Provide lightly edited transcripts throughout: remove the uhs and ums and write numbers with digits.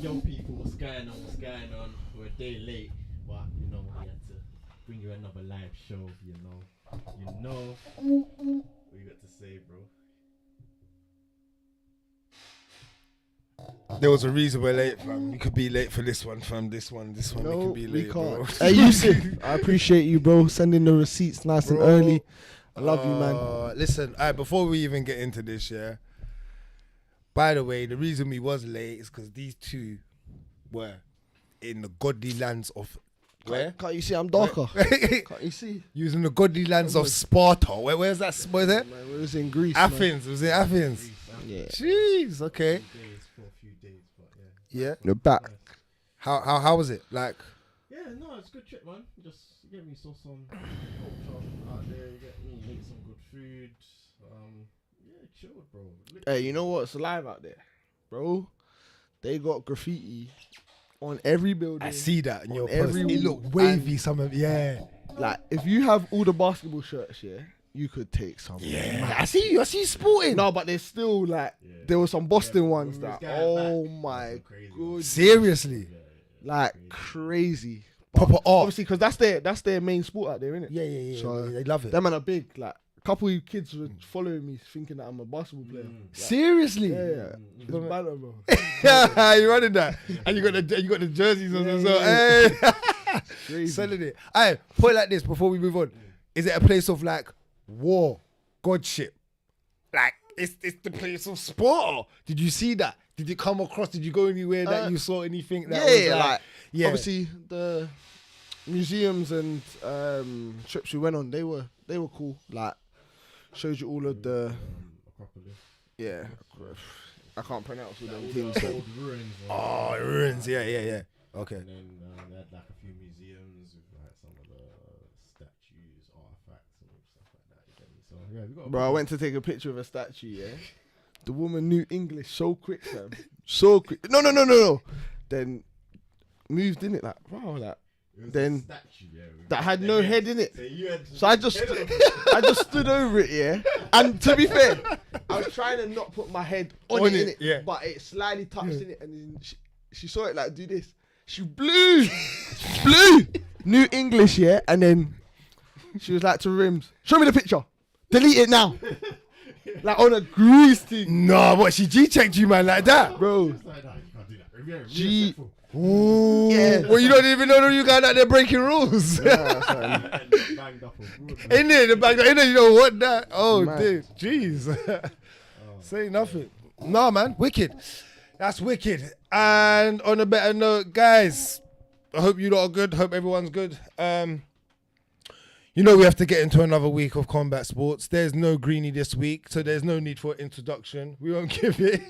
Yo, people, what's going on? What's going on? We're a day late, but you know we had to bring you another live show. You know what you got to say, bro. There was a reason we're late, fam. We could be late for this one, fam. This one. No, we could be late, bro. Hey, Usyk, I appreciate you, bro. Sending the receipts nice and early. I love you, man. Listen, before we even get into this, yeah. By the way, the reason we was late is because these two were in the godly lands of where? Can't you see I'm darker? Can't you see? Using the godly lands of Sparta. Where's that? Where's it? Man, it was in Greece. Athens. Was it Athens? Yeah. Jeez. Okay. For a few days, but Yeah. You're back. How was it? Like. yeah, no, it's a good trip, man. Just get me saw some culture out there. You get me make some good food. Yeah, chilled, bro. Hey, you know what's live out there, bro? They got graffiti on every building. I see that in your post. every It wall. looked wavy. Some of Like, if you have all the basketball shirts, yeah, you could take some. yeah. I see you sporting. No, but there's still like there were some Boston ones that. going Oh back. my god! Seriously. Like crazy. Proper art. Obviously, because that's their main sport out there, innit? Yeah. So, They love it. Them man are big. Like a couple of kids were following me, thinking that I'm a basketball player. Like, Seriously. yeah. It's banter, bro. You running that, and you got the jerseys on as well. Hey, Crazy. selling it. Alright, put it like this before we move on. Is it a place of like war, godship? Like it's the place of sport. Did you see that? Did it come across? Did you go anywhere that you saw anything? That was like yeah. obviously the museums and trips we went on, they were cool. Like showed you all of the yeah. I can't pronounce all them things. So. Old ruins. Oh, ruins. Yeah. Okay. And then they had like a few museums with like some of the statues, artifacts, and stuff like that. You get me? So yeah, we got. Bro, I went to take a picture of a statue, yeah. The woman knew English so quick, fam. So quick. No. Then moved in it like, wow, like. Then statue, that had no head in it. So So I just stood over it, yeah. And to be fair, I was trying to not put my head on it, innit? yeah. But it slightly touched in it, and then she saw it like do this. She blew, knew English, yeah. And then she was like to Rimz, show me the picture, delete it now. Like on a grease thing. No, what she G-checked you, man, like that, Bro. G. Ooh. Yeah. Well, you don't even know you guys out there breaking rules. In there, the bag. In there, you know what that? Oh, Man. dude, jeez. Say nothing. No, man, wicked. That's wicked. And on a better note, guys, I hope you lot are good. Hope everyone's good. You know we have to get into another week of combat sports. There's no Greeny this week, so there's no need for introduction. We won't give it.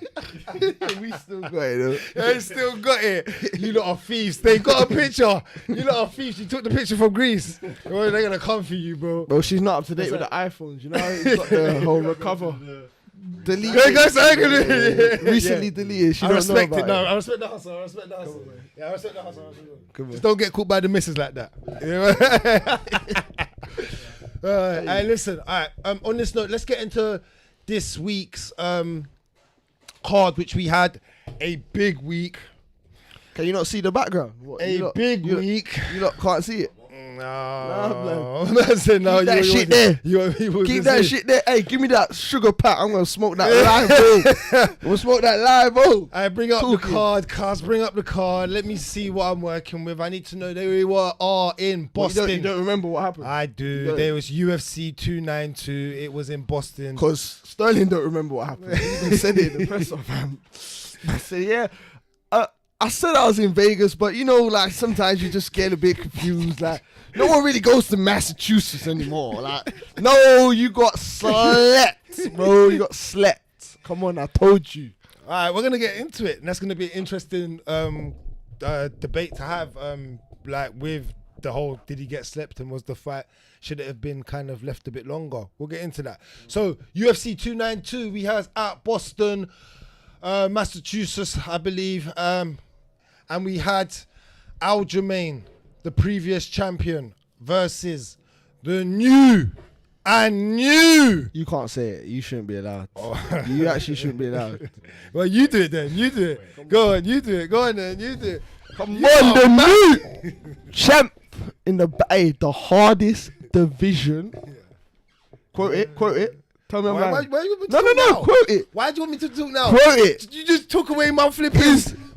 We still got it though. They still got it. You lot are thieves. They got a picture. You lot are thieves. You took the picture from Greece. Well, they're gonna come for you, bro. Bro, she's not up to date with the iPhones. You know how it's got the whole recover. Delete. Hey, guys, I can Recently deleted. She I don't respect know it. about No, it. I respect the hustle. I respect the hustle. Yeah, I respect the hustle. Come on. Just don't get caught by the missus like that. Hey, listen. All right. On this note, let's get into this week's card, which we had a big week. Can you not see the background? What, Big week. You lot can't see it. No. I said no. Keep that shit there. Keep that shit there. Hey, give me that sugar pack. I'm gonna smoke that live, bro. I'm gonna smoke that live, bro. I bring up the card, cuz. Bring up the card. Let me see what I'm working with. I need to know they are in Boston. You don't remember what happened? I do. There was UFC 292. It was in Boston. Because Sterling don't remember what happened. He even said it in the presser, fam. I said, yeah. I said I was in Vegas, but you know, like sometimes you just get a bit confused. Like, no one really goes to Massachusetts anymore. Like, no, you got slept, bro. You got slept. Come on, I told you. All right, we're gonna get into it, and that's gonna be an interesting debate to have. Like with the whole, did he get slept, and was the fight, should it have been kind of left a bit longer? We'll get into that. So UFC 292, we have at Boston, Massachusetts, I believe, and we had Aljamain, the previous champion, versus the new I knew. You can't say it. You shouldn't be allowed. You actually shouldn't be allowed. Well, you do it then. You do it. Go on, you do it. Go on then. You do it. Come on, the new champ in the hardest division. Quote it. Tell me I'm Why lying. you No. Quote it. Why do you want me to talk now? Quote it. You just took away my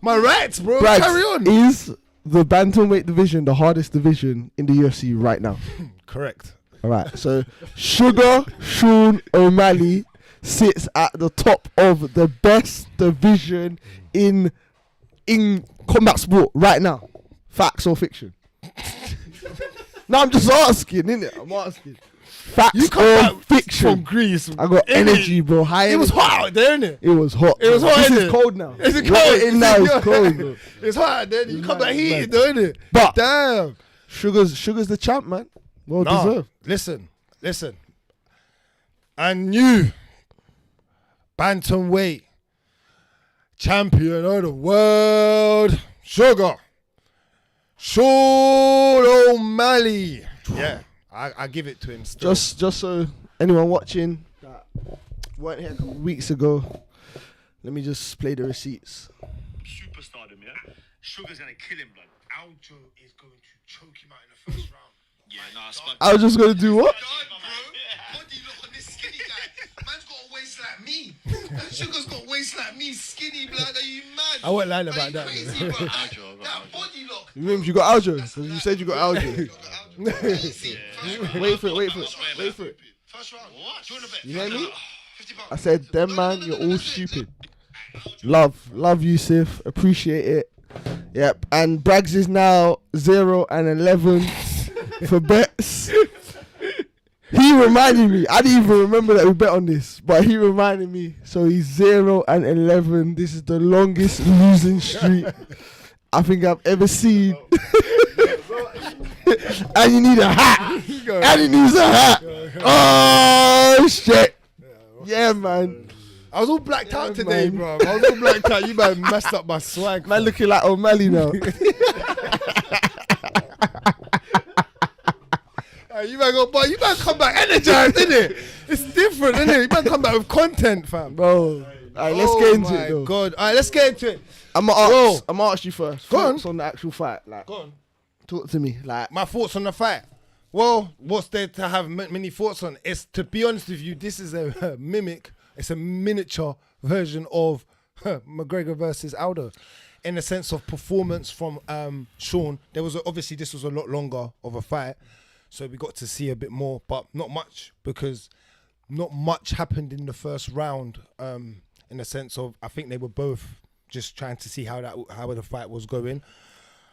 my rights, bro. Bragz, Carry on. Is the bantamweight division the hardest division in the UFC right now? Correct. All right. So Suga Sean O'Malley sits at the top of the best division in combat sport right now. Facts or fiction? No, I'm just asking, innit? I'm asking. Facts You come or back fiction? from Greece. I got energy, bro. High It was energy. hot out there, innit? It was hot. It was hot, This innit? is cold now. Is it What cold? it is now is cold, bro. It's hot out there. You come back mad, heated, mad. though, innit? But Damn. Sugar's the champ, man. Well deserved. Listen. I knew bantamweight champion of the world, Suga Sean O'Malley. Yeah, I give it to him still. Just so anyone watching that weren't here a couple weeks ago, let me just play the receipts. Superstardom, yeah? Sugar's gonna kill him, blood. Aljo is going to choke him out in the first round. Yeah, nah, spot. I was just gonna do what? Body look on this skinny guy. Man's got a waist like me. Sugar's got a waist like me. Skinny, blood. Are you mad? I won't lie about Are you that. crazy, bro? Aljo, That body look. Rimz, you got Aljo? Because you said you got Aljo. Easy. Wait for it. First round. What? Do you want to bet? You hear me? £50. I said, them man, you're all stupid. Love Yusuf, appreciate it. Yep, and Bragz is now 0-11 for bets. He reminded me. I didn't even remember that we bet on this, but he reminded me. So he's 0-11. This is the longest losing streak I think I've ever seen. And you need a hat. And he needs a hat. Oh shit. Yeah, man. I was all blacked out today, man. bro. I was all blacked out. You man messed up my swag. Man looking like O'Malley now. You man come back energized, innit? It's different, innit? You man come back with content, fam. Bro. Alright, let's get into it though. God. Alright, let's get into it. I'm gonna ask you first. Go on. Thoughts on the actual fight. Like, Go on. talk to me. Like, My thoughts on the fight. Well, what's there to have many thoughts on? It's, to be honest with you, this is a mimic. It's a miniature version of McGregor versus Aldo. In the sense of performance from Sean, obviously this was a lot longer of a fight, so we got to see a bit more, but not much, because not much happened in the first round. In the sense of, I think they were both just trying to see how the fight was going.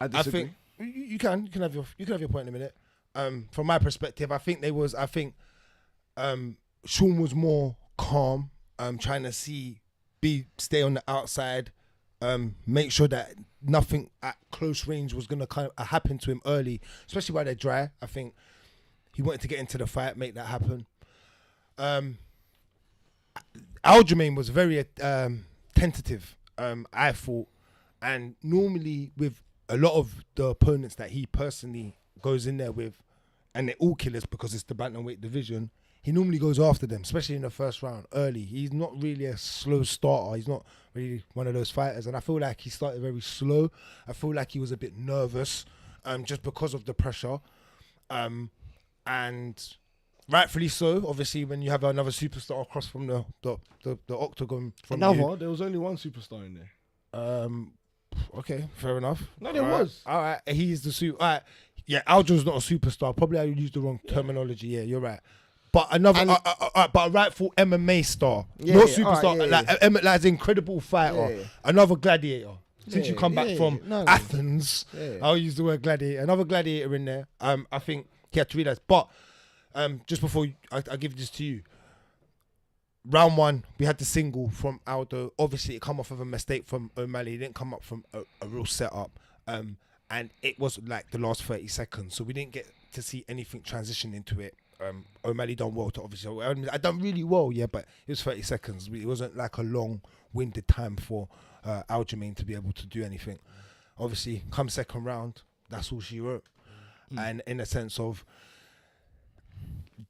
I disagree. I think you can have your point in a minute. From my perspective, I think Sean was more calm, trying to stay on the outside, make sure that nothing at close range was gonna kind of happen to him early, especially while they're dry. I think he wanted to get into the fight, make that happen. Aljamain was very tentative, I thought, and normally with a lot of the opponents that he personally goes in there with, and they're all killers because it's the bantamweight division, he normally goes after them, especially in the first round, early. He's not really a slow starter. He's not really one of those fighters, and I feel like he started very slow. I feel like he was a bit nervous, just because of the pressure, and rightfully so. Obviously, when you have another superstar across from the octagon from you. There was only one superstar in there. Okay, fair enough. No, there All right. was. All right, he's the All right, yeah, Aljo's not a superstar. Probably I used the wrong terminology. Yeah, you're right. But another, but a rightful MMA star, Yeah, not yeah, superstar, alright, yeah, like an incredible fighter, Yeah. another gladiator. Since Yeah, you come back yeah, from no. Athens, Yeah. I'll use the word gladiator. Another gladiator in there. I think he had to realize. But just before I give this to you, round one, we had the single from Aldo. Obviously, it come off of a mistake from O'Malley. It didn't come up from a real setup. And it was like the last 30 seconds. So we didn't get to see anything transition into it. O'Malley done well to obviously. I done really well, yeah, but it was 30 seconds. It wasn't like a long-winded time for Aljamain to be able to do anything. Obviously, come second round, that's all she wrote. And in a sense of,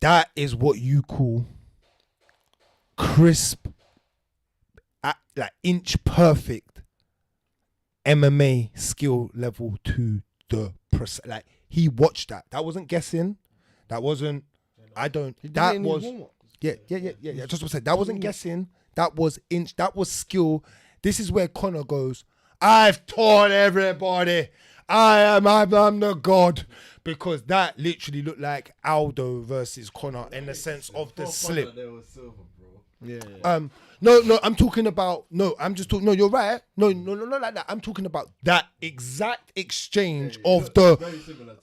That is what you call crisp, like inch perfect MMA skill level to the like he watched that. That wasn't guessing. That wasn't. I don't. That was. Yeah. Just what I said. That wasn't guessing. That was inch. That was skill. This is where Conor goes, I've taught everybody. I'm the god. Because that literally looked like Aldo versus Conor in the sense of the slip. No, I'm talking about, I'm just talking, no, you're right. No, like that. I'm talking about that exact exchange of the,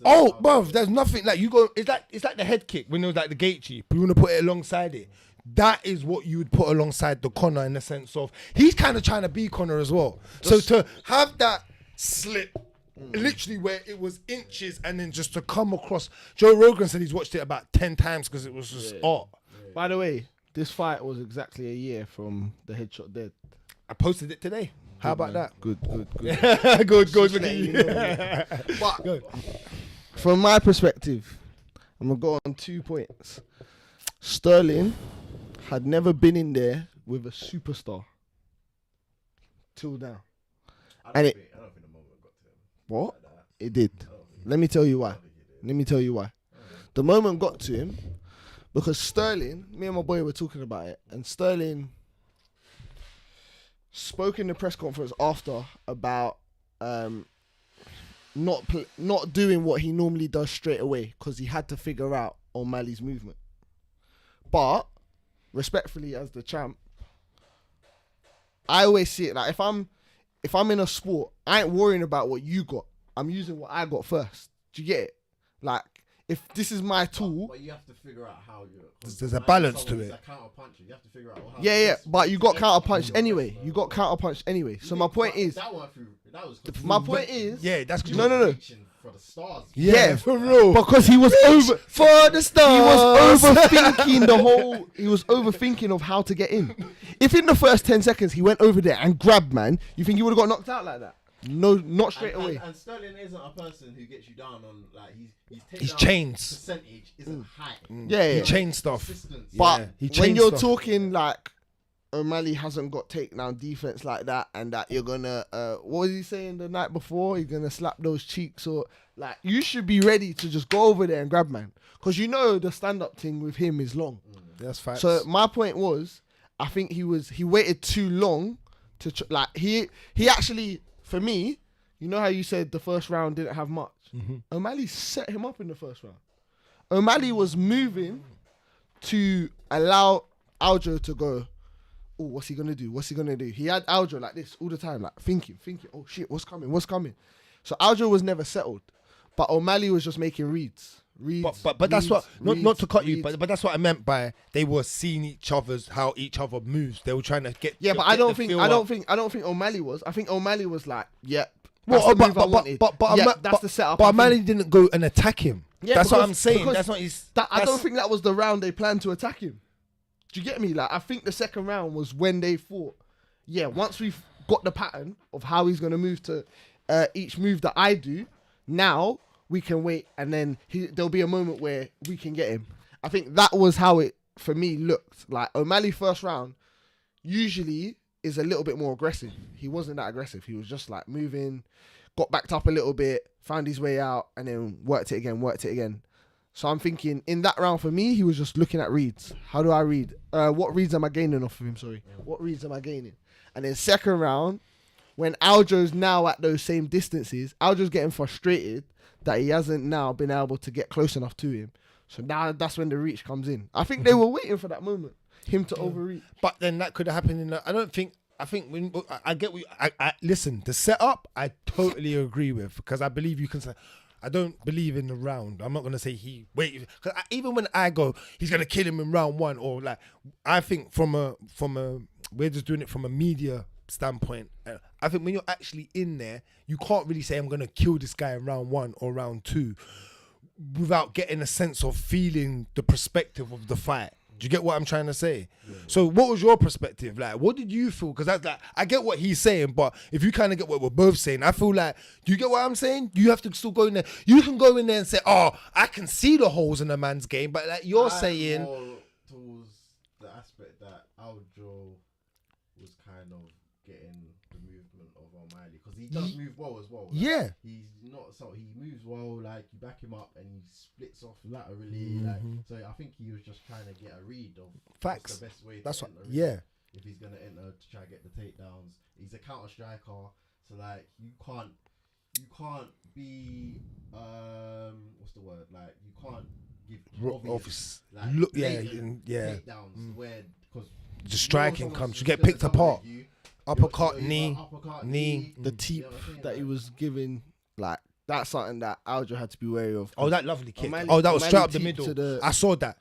bruv, there's nothing, like you go, it's like the head kick when it was like the Gaethje, but you want to put it alongside it. That is what you would put alongside the Conor in the sense of, he's kind of trying to be Conor as well. So to have that slip, literally where it was inches and then just to come across, Joe Rogan said he's watched it about 10 times because it was just By the way, this fight was exactly a year from the headshot dead. I posted it today. How about that? Good. good. Look at you. But from my perspective, I'm going to go on 2 points. Sterling had never been in there with a superstar till now. I don't think the moment got to him. What? It did. Let me tell you why. The moment got to him because Sterling, me and my boy were talking about it, and Sterling spoke in the press conference after about not doing what he normally does straight away because he had to figure out O'Malley's movement. But respectfully, as the champ, I always see it like if I'm in a sport, I ain't worrying about what you got. I'm using what I got first. Do you get it? Like, if this is my tool... But you have to figure out how you're... There's a balance to it. Like counter punching. You have to figure out how... Yeah, but you got counter punch anyway. So my point is... My point is... Yeah, that's... No. For the stars. Yeah, for real. Because he was over... For the stars. He was overthinking the whole... He was overthinking of how to get in. If in the first 10 seconds he went over there and grabbed, man, you think he would have got knocked out like that? No, not straight away. And Sterling isn't a person who gets you down on like his chains percentage isn't high. Yeah, he chain stuff. But when you're talking like O'Malley hasn't got takedown defense like that, and that you're gonna what was he saying the night before? You're gonna slap those cheeks, or like you should be ready to just go over there and grab man, because you know the stand up thing with him is long. That's facts. So my point was, I think he waited too long to like he actually. For me, you know how you said the first round didn't have much? Mm-hmm. O'Malley set him up in the first round. O'Malley was moving to allow Aljo to go, oh, what's he going to do? He had Aljo like this all the time, like thinking, oh shit, what's coming? So Aljo was never settled, but O'Malley was just making reads. But that's what not to cut you, but that's what I meant by they were seeing how each other moves. They were trying to get. Yeah, but I don't think O'Malley was. I think O'Malley was like, yep. That's the setup. But O'Malley didn't go and attack him. Yeah, that's what I'm saying. That's not his. I don't think that was the round they planned to attack him. Do you get me? Like, I think the second round was when they thought, yeah, once we've got the pattern of how he's going to move to each move that I do, now we can wait, and then there'll be a moment where we can get him. I think that was how it, for me, looked. Like, O'Malley first round usually is a little bit more aggressive. He wasn't that aggressive. He was just, like, moving, got backed up a little bit, found his way out, and then worked it again. So I'm thinking, in that round for me, he was just looking at reads. How do I read? What reads am I gaining off of him, What reads am I gaining? And then second round, when Aljo's now at those same distances, Aljo's getting frustrated that he hasn't now been able to get close enough to him. So now that's when the reach comes in. I think they were waiting for that moment, him to overreach. But then that could have happened in I think when I get what I listen, the setup I totally agree with, because I believe you can say, I don't believe in the round. I'm not going to say he waited, because even when I go, he's going to kill him in round one, or like, I think from a we're just doing it from a media standpoint. I think when you're actually in there, you can't really say I'm going to kill this guy in round one or round two without getting a sense of feeling the perspective of the fight. Do you get what I'm trying to say? So what was your perspective? Like, what did you feel? Because that's like, I get what he's saying, but if you kind of get what we're both saying, I feel like, do you get what I'm saying? You have to still go in there. You can go in there and say, oh, I can see the holes in a man's game, but like you're saying... more towards the aspect that Aljo was kind of getting the movement of O'Malley, because he does move well as well. Like, yeah. He's not so he moves well, like you back him up and he splits off laterally, like so I think he was just trying to get a read of Facts. what's the best way That's to what, enter yeah. if he's gonna enter to try to get the takedowns. He's a counter striker, so like you can't be what's the word, like you can't give obvious like, look, blatant yeah. takedowns where because Just striking comes, you get picked apart. Uppercut, knee. The teep that he was giving, like that's something that Aljo had to be wary of. Oh, that lovely kick. O'Malley- That was straight up the O'Malley teep middle. to the- I saw that.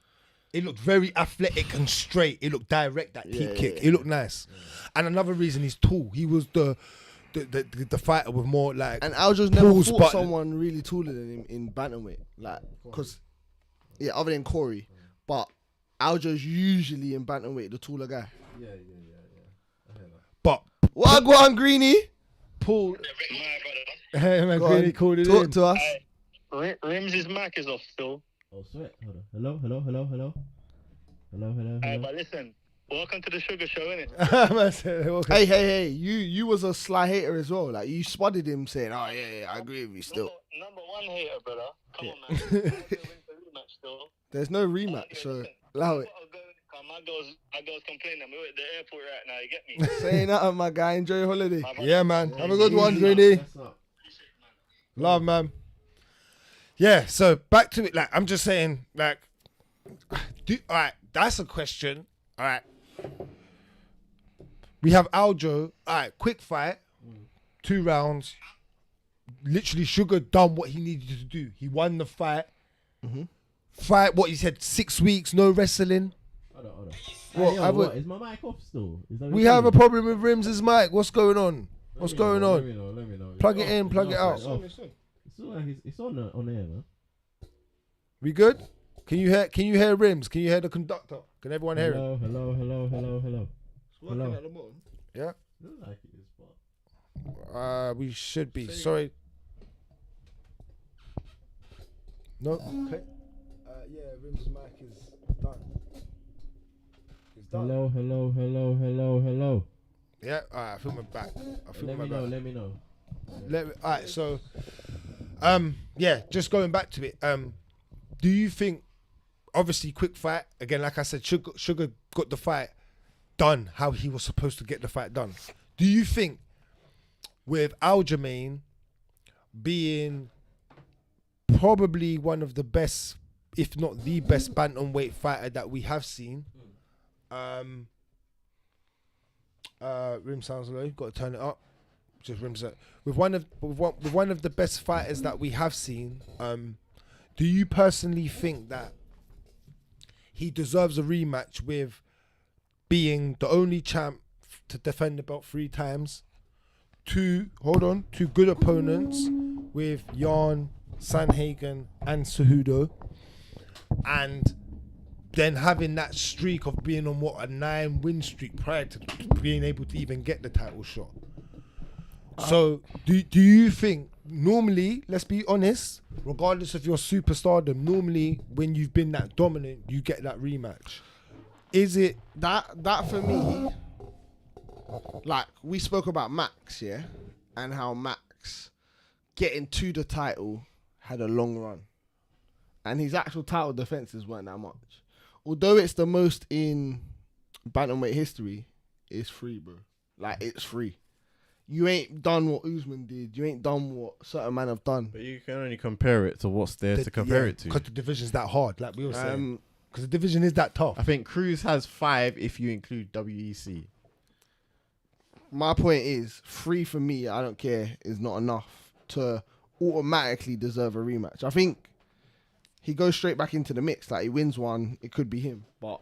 It looked very athletic and straight. It looked direct, that teep kick. It looked nice. And another reason he's tall. He was the fighter with more like... And Aljo's never pulls, fought but- someone really taller than him in bantamweight, like because other than Corey, but Aljo's usually in bantamweight the taller guy. Yeah. I hear that. But... Wagwan Greeny, Paul... My Hey, man, Go on, Greeny called it talk in. to us. brother. Rim's mic is off still. Oh, sweat. Hold on. Hello. But listen, welcome to the Sugar Show, innit? Man said, okay. Hey, you was a sly hater as well. Like you spotted him saying, "Oh yeah, I agree with you." Still, Number one hater, brother. Come on, man. I'm gonna win the rematch still. there's no rematch, so allow it. My girls complaining. We're at the airport right now. You get me? Saying that, my guy. Enjoy your holiday. Yeah, man. Have a good one, Greeny. That's up. Love, man. Yeah, so back to it. Like, I'm just saying, like, all right, that's a question. All right. We have Aljo. All right, quick fight. 2 rounds. Literally, Suga done what he needed to do. He won the fight. Fight, what he said, 6 weeks, no wrestling. Hold on. What, Hey, yo, have what? we- Is my mic off still? Is that We have a problem with Rimz's mic. What's going on? What's going Let on? me know. Plug it in, plug it out. It's all like it's on air, man. We good? Can you hear Rimz? Can you hear the conductor? Can everyone hear him? Hello. Working at the bottom. Yeah. Looks like it is, but We should be. Sorry. No. Okay. Yeah, Rimz's mic is done. It's done. hello. Yeah. All right. I think we're back. Let me know. All right. So, yeah. Just going back to it. Do you think? Obviously, quick fight again. Like I said, Suga got the fight done how he was supposed to get the fight done. Do you think with Aljamain being probably one of the best, if not the best bantamweight fighter that we have seen, Rim sounds low. Got to turn it up. Just Rim's up. With one of the best fighters that we have seen, do you personally think that he deserves a rematch with being the only champ to defend the belt 3 times? 2 good opponents with Jan, Sanhagen, and Cejudo, and then having that streak of being on a 9-win streak prior to being able to even get the title shot. So do you think normally, let's be honest, regardless of your superstardom, normally when you've been that dominant, you get that rematch? Is it That for me, like we spoke about Max, yeah, and how Max getting to the title had a long run, and his actual title defenses weren't that much. Although it's the most in bantamweight history, it's free, bro. Like it's free. You ain't done what Usman did. You ain't done what certain men have done. But you can only compare it to what's there to compare it to. Because the division's that hard, like we were saying. Because the division is that tough. I think Cruz has 5 if you include WEC. My point is, free for me, I don't care, is not enough to automatically deserve a rematch. I think he goes straight back into the mix. Like he wins one, it could be him. But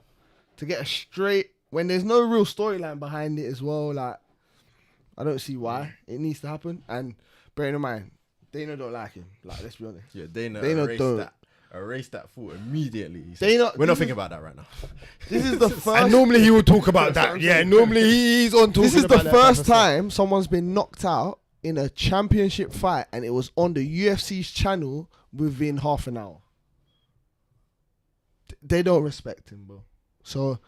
to get a straight, when there's no real storyline behind it as well, like I don't see why it needs to happen. And bearing in mind, Dana don't like him. Like let's be honest. Yeah, Dana Dana erased don't. that. erase that thought immediately. He They said, not- we're not this thinking about that right now. This is the And first. normally he will talk about that. Yeah, normally he's on talking This is the about that type first of stuff. time someone's been knocked out in a championship fight, and it was on the UFC's channel within half an hour. They don't respect him, bro. So,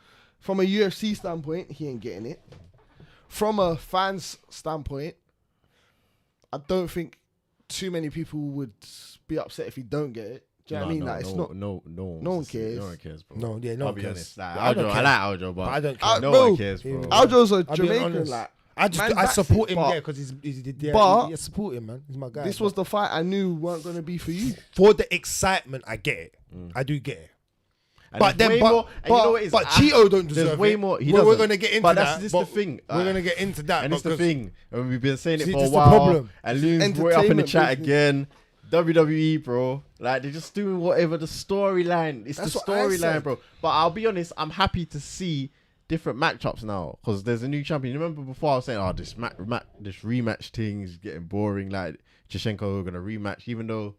from a UFC standpoint, he ain't getting it. From a fan's standpoint, I don't think too many people would be upset if he don't get it. Do you know what I mean? Like, it's not. No one cares. No one cares, bro. No, yeah, no I'll one be cares. honest. Like, I don't Aljo, care. I like Aljo, but I don't care. no bro, one cares, bro. Aljo's a I'll be Jamaican, honest. like. I Man backs support it, him, but- yeah, because he's but- yeah, support him, man. He's my guy. This was the fight I knew weren't going to be for you. for the excitement. I get it. I do get it. And But there's then, way more- and you know what it is? but Cheeto don't deserve There's way it. more. He We're doesn't. going to get into but that. that's just but the thing. We're going to get into that. And it's the because- thing. And we've been saying it See, for a this is the while. problem. And Loon's brought it up in the Entertainment chat business. again. WWE, bro. Like, they're just doing whatever the storyline. It's That's the what I storyline, said. bro. But I'll be honest, I'm happy to see different matchups now because there's a new champion. You remember before I was saying, oh, this rematch thing is getting boring. Like, Chichenko gonna rematch, even though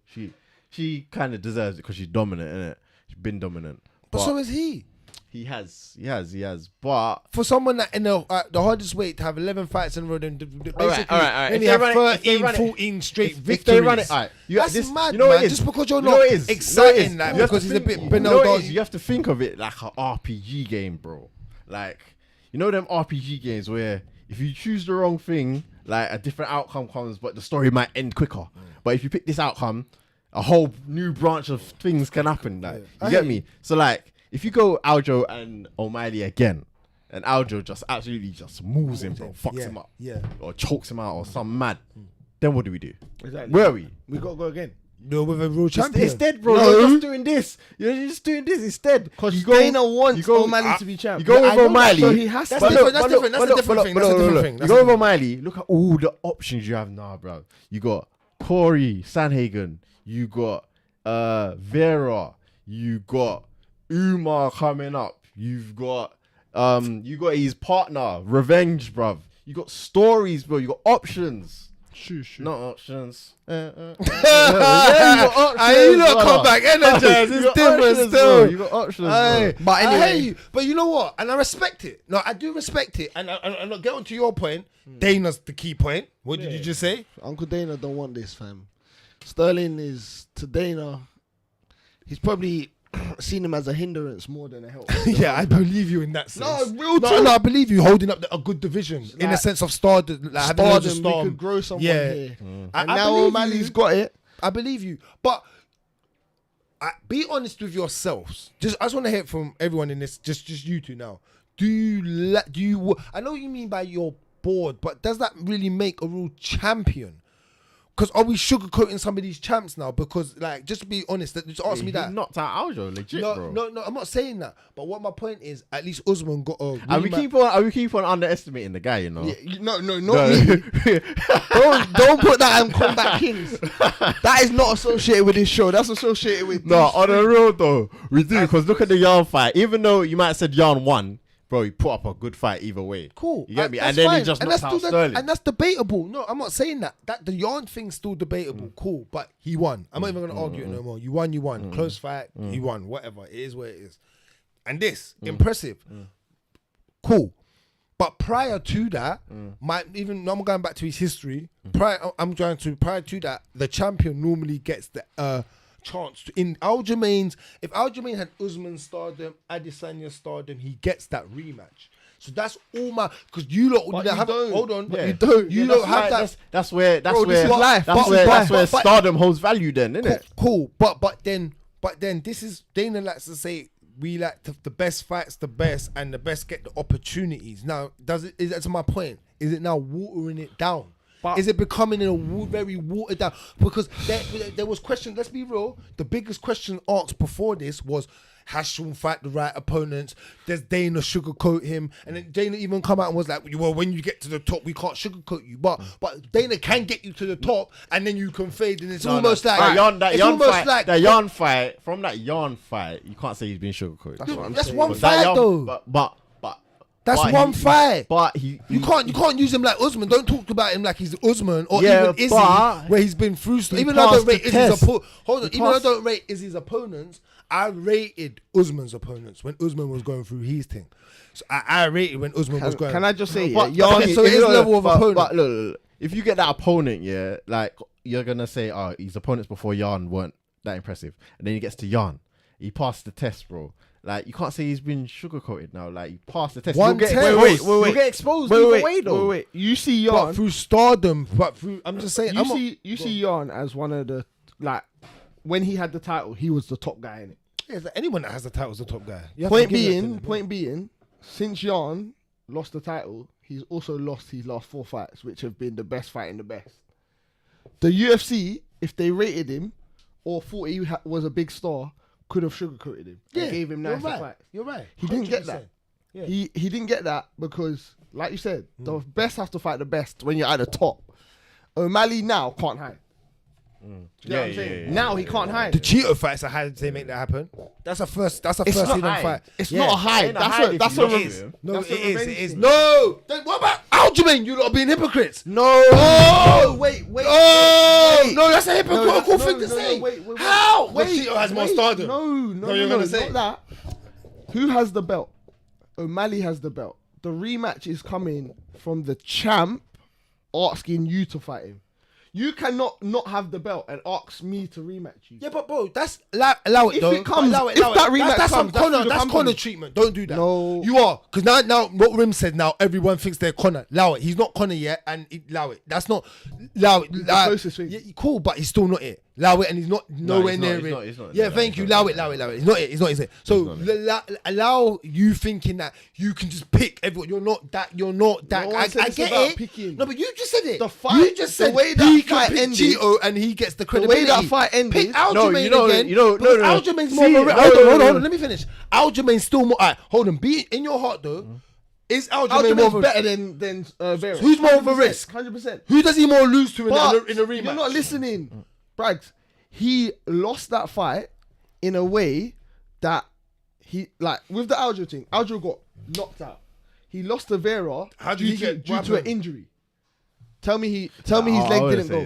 she kind of deserves it because she's dominant, innit? She's been dominant. But so is he. He has. But For someone that in the hardest weight to have 11 fights in a row, then basically all right. only If they have run it- if they 13, run it- 14 straight if victories. they run it, all right, That's this, mad, you know what man. it is? Just because you're You know what not it is? exciting, You like, have to because he's a think- bit you know banal what it dog. is? You have to think of it like an RPG game, bro. Like, you know them RPG games where if you choose the wrong thing, like a different outcome comes, but the story might end quicker. But if you pick this outcome, a whole new branch of things can happen. Like, you get me? So like, if you go Aljo and O'Malley again, and Aljo just absolutely just moves him, bro, fucks him up, or chokes him out, or something mad, then what do we do? Exactly. Where are we? We got to go again. No, with a real champion. Instead, bro, No. you're just doing this. You're just doing this instead. Because Dana wants O'Malley to be champ. You go with O'Malley. So he has That's to. different. That's different. That's a different thing. That's a different thing. You That's go a with different- O'Malley. Look at all the options you have now, bro. You got Corey Sanhagen. You got Vera. You got Umar coming up. You've got his partner, Revenge, bruv. You got stories, bro. You got options. Not options. Yeah, you got options. You lot brother. come back energized. You It's got different options, still. bro. You got options, Aye. bro. But I anyway. hear you. But you know what? And I respect it. No, I do respect it. And I'll get on to your point. Dana's the key point. What did you just say? Uncle Dana don't want this, fam. Sterling is, to Dana, he's probably seen him as a hindrance more than a help. Yeah, I believe you in that sense. No, real No, talk. I believe you holding up a good division in the Like, sense of stardom. Like having loads of Stardom, we stardom. could grow someone Yeah. here. I And now believe O'Malley's you. got it. I believe you, but be honest with yourselves. I just want to hear it from everyone in this. Just you two now. Do you? I know what you mean by you're bored, but does that really make a real champion? Because are we sugarcoating some of these champs now? Because like, just to be honest, just ask me He that. knocked out Aljo, legit, bro. No, I'm not saying that. But what my point is, at least Usman got a. And we keep on underestimating the guy, you know. Yeah, no, not me. don't put that on Kombat Kings. That is not associated with this show. That's associated with No, these on the real though, we do, because look at the Yarn fight. Even though you might have said Yarn won, bro, he put up a good fight either way. Cool. You get me? That's And then fine. he just And knocked that's out still- Sterling. And that's debatable. No, I'm not saying that. That the Yarn thing's still debatable. Cool. But he won. I'm not even going to argue it no more. You won. Close fight. He won. Whatever. It is what it is. And this, impressive. Cool. But prior to that, I'm going back to his history. Prior to that, the champion normally gets the chance to, in Aljamain's. If Aljamain had Usman's stardom, Adesanya stardom, he gets that rematch. So that's all my, because you lot But don't you have. don't. Hold on, But you don't. You Yeah, don't have that. That's where Bro, this is life. That's where stardom holds value then, isn't it? Cool. But then this is, Dana likes to say we like the best fights the best, and the best get the opportunities. Now, is that to my point? Is it now watering it down? Is it becoming very watered down? Because there was questions. Let's be real. The biggest question asked before this was, has Sean fight the right opponents? Does Dana sugarcoat him? And then Dana even come out and was like, well, when you get to the top, we can't sugarcoat you. But Dana can get you to the top, and then you can fade. And it's almost like that Yarn fight, you can't say he's been sugarcoated. That's what I'm that's saying. one But that fight though. But That's But one he- fight. But You can't use him like Usman. Don't talk about him like he's Usman or even Izzy, where he's been through stuff. Even though I don't rate Izzy's even though I don't rate Izzy's opponents, I rated Usman's opponents when Usman was going through his thing. So I rated when Usman was going. Can I just say, But- Yarn, okay, so it is level of opponent. But look, if you get that opponent, yeah, like you're gonna say, oh, his opponents before Yarn weren't that impressive, and then he gets to Yarn, he passed the test, bro. Like you can't say he's been sugarcoated now. Like he passed the test. One You'll get test. exposed. Wait. You'll get exposed either way, though. Wait. You see but Yarn. through stardom, but through I'm just saying. You see Yarn as one of the like when he had the title, he was the top guy in it. Yeah, anyone that has the title is the top guy. You have to give that to Point him. being, since Yarn lost the title, he's also lost his last 4 fights, which have been the best fight in the best. The UFC, if they rated him or thought he was a big star, could have sugarcoated him. They gave him nicer fights. You're right. He didn't get that. 100%. Yeah. He didn't get that because, like you said, the best have to fight the best when you're at the top. O'Malley now can't hide. Do you know what I'm saying? Now he can't hide. The Cheeto fights, how did they make that happen? That's a first. That's a It's first not season hide. fight. It's Yeah. not a hide. Ain't a hide if That's you a lost revenge. him. No, That's it a is. revenge It is. thing. No. Then what about Aljamain? You lot are being hypocrites. No. Oh, wait. Oh, no, that's a hypocritical thing to no, say. wait. How? Wait, Cheeto has more stardom. No, you're gonna say not that. Who has the belt? O'Malley has the belt. The rematch is coming from the champ asking you to fight him. You cannot not have the belt and ask me to rematch you. Yeah, but bro, that's allow it If though. it comes- allow it, if allow that it. rematch that's comes, that's Connor. through the That's company. Connor treatment. Don't do that. No. You are because now what Rimz said. Now everyone thinks they're Connor. Allow it. He's not Connor yet, and allow it. That's not allow it. closest thing. Yeah, cool, but he's still not it. Allow it, and he's not nowhere he's not, near he's it. not, he's not. Yeah, No, thank he's you. not. Allow it. He's not it. He's not it. So allow you thinking that you can just pick everyone. You're not that. No one I said it's get about it. picking. No, but you just said it. The fight- You just the said way that he fight can pick ended- Cheeto and he gets the The way credibility. that fight ended. Pick Aljamain No, again. no. Aljamain's more See, of a no, hold no, on. no. Let me finish. Aljamain's still more. Alright, hold on. Be in your heart though. Is Aljamain more of Aljamain's a better than Vera. Who's more of a risk? 100%. Who does he more lose to in a rematch? You're not listening, Bragz. He lost that fight in a way that he like with the Aljo thing. Aljo got knocked out. He lost to Vera How did due he get to an happened? injury. Tell me his leg didn't go.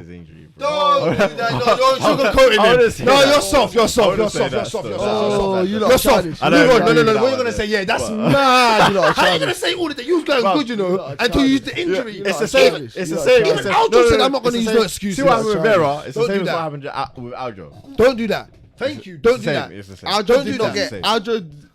Don't do that. No, you're sugarcoating I wouldn't him. say No, that. you're soft. You're soft. wouldn't You're say soft. that You're soft. still. You're Oh, soft. you lot You're soft. childish. I Move don't on. agree No. with What that are you one gonna then. say? Yeah, that's But- mad. You lot are How are you gonna childish. say all of that? You was going Bruv, good, you know, you lot are until you used childish. the injury. You It's lot the are same. childish. It's You the lot same. are Even Aljo said, "I'm not gonna it's use the no same. excuses." See what happened with That's Vera? It's the Don't same do as that. what happened with Aljo. Don't do that. Thank you. Don't do Same, that. it's the same. Aljo Don't did do not that. get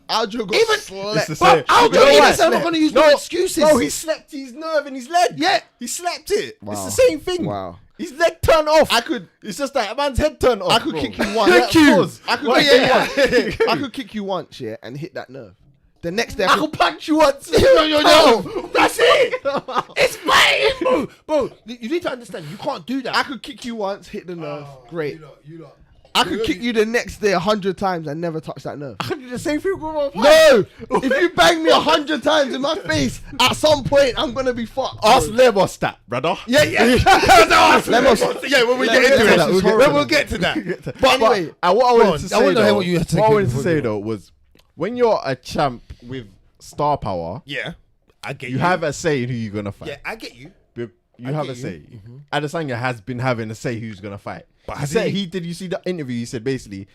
Aljo got Even- slept. It's the But same. Aljo You know even why? said, "I'm not gonna use no excuses." No, he slept his nerve in his leg. Yeah. He slept it. Wow. It's the same thing. Wow. His leg turned off. I could It's just like a man's head turned off. I could bro. kick you once. Thank you. I could Well, kick you yeah. once. I could kick you once, yeah, and hit that nerve. The next day, I could punch you once. Yo. That's it. It's fighting, bro. You need to understand. You can't do that. I could kick you once, hit the nerve. Great. You lot. I could kick you the next day 100 times and never touch that nerve. I could do the same thing with my punch. No! If you bang me 100 times in my face, at some point, I'm going to be fucked. bro. Ask Lemos that, brother. Yeah. Lemos. Yeah, when we Lemos get into is that, horrible. we'll get to that. But anyway, what I wanted to I say, wanna hear though, what you had to what I say wanted to before say you- though was when you're a champ with star power, Yeah, I get you have a say in who you're gonna fight. Yeah, I get you. You have a get say. you. Adesanya has been having a say who's gonna fight. But He has said he- did you see the interview? He said basically,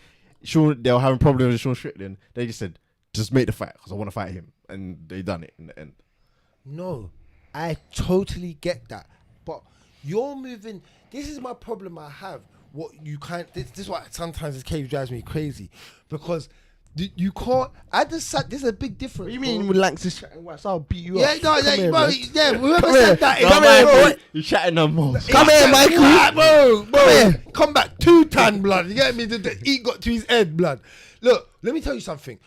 they were having problems with Sean Strickland. They just said, just make the fight because I want to fight him, and they done it in the end. No, I totally get that. But you're moving. This is my problem I have. What you can't. This is why sometimes this cave drives me crazy because you can't. This is a big difference. What do you mean when Lankz is chatting wax? I'll beat you Yeah, up. no, Come here, bro, man. yeah. Whoever Come said here. that, Come here, boy. You're chatting no more. Come here, Michael. Bro, Come here. come back 2 ton blood. You get me? The heat got to his head, blood. Look, let me tell you something.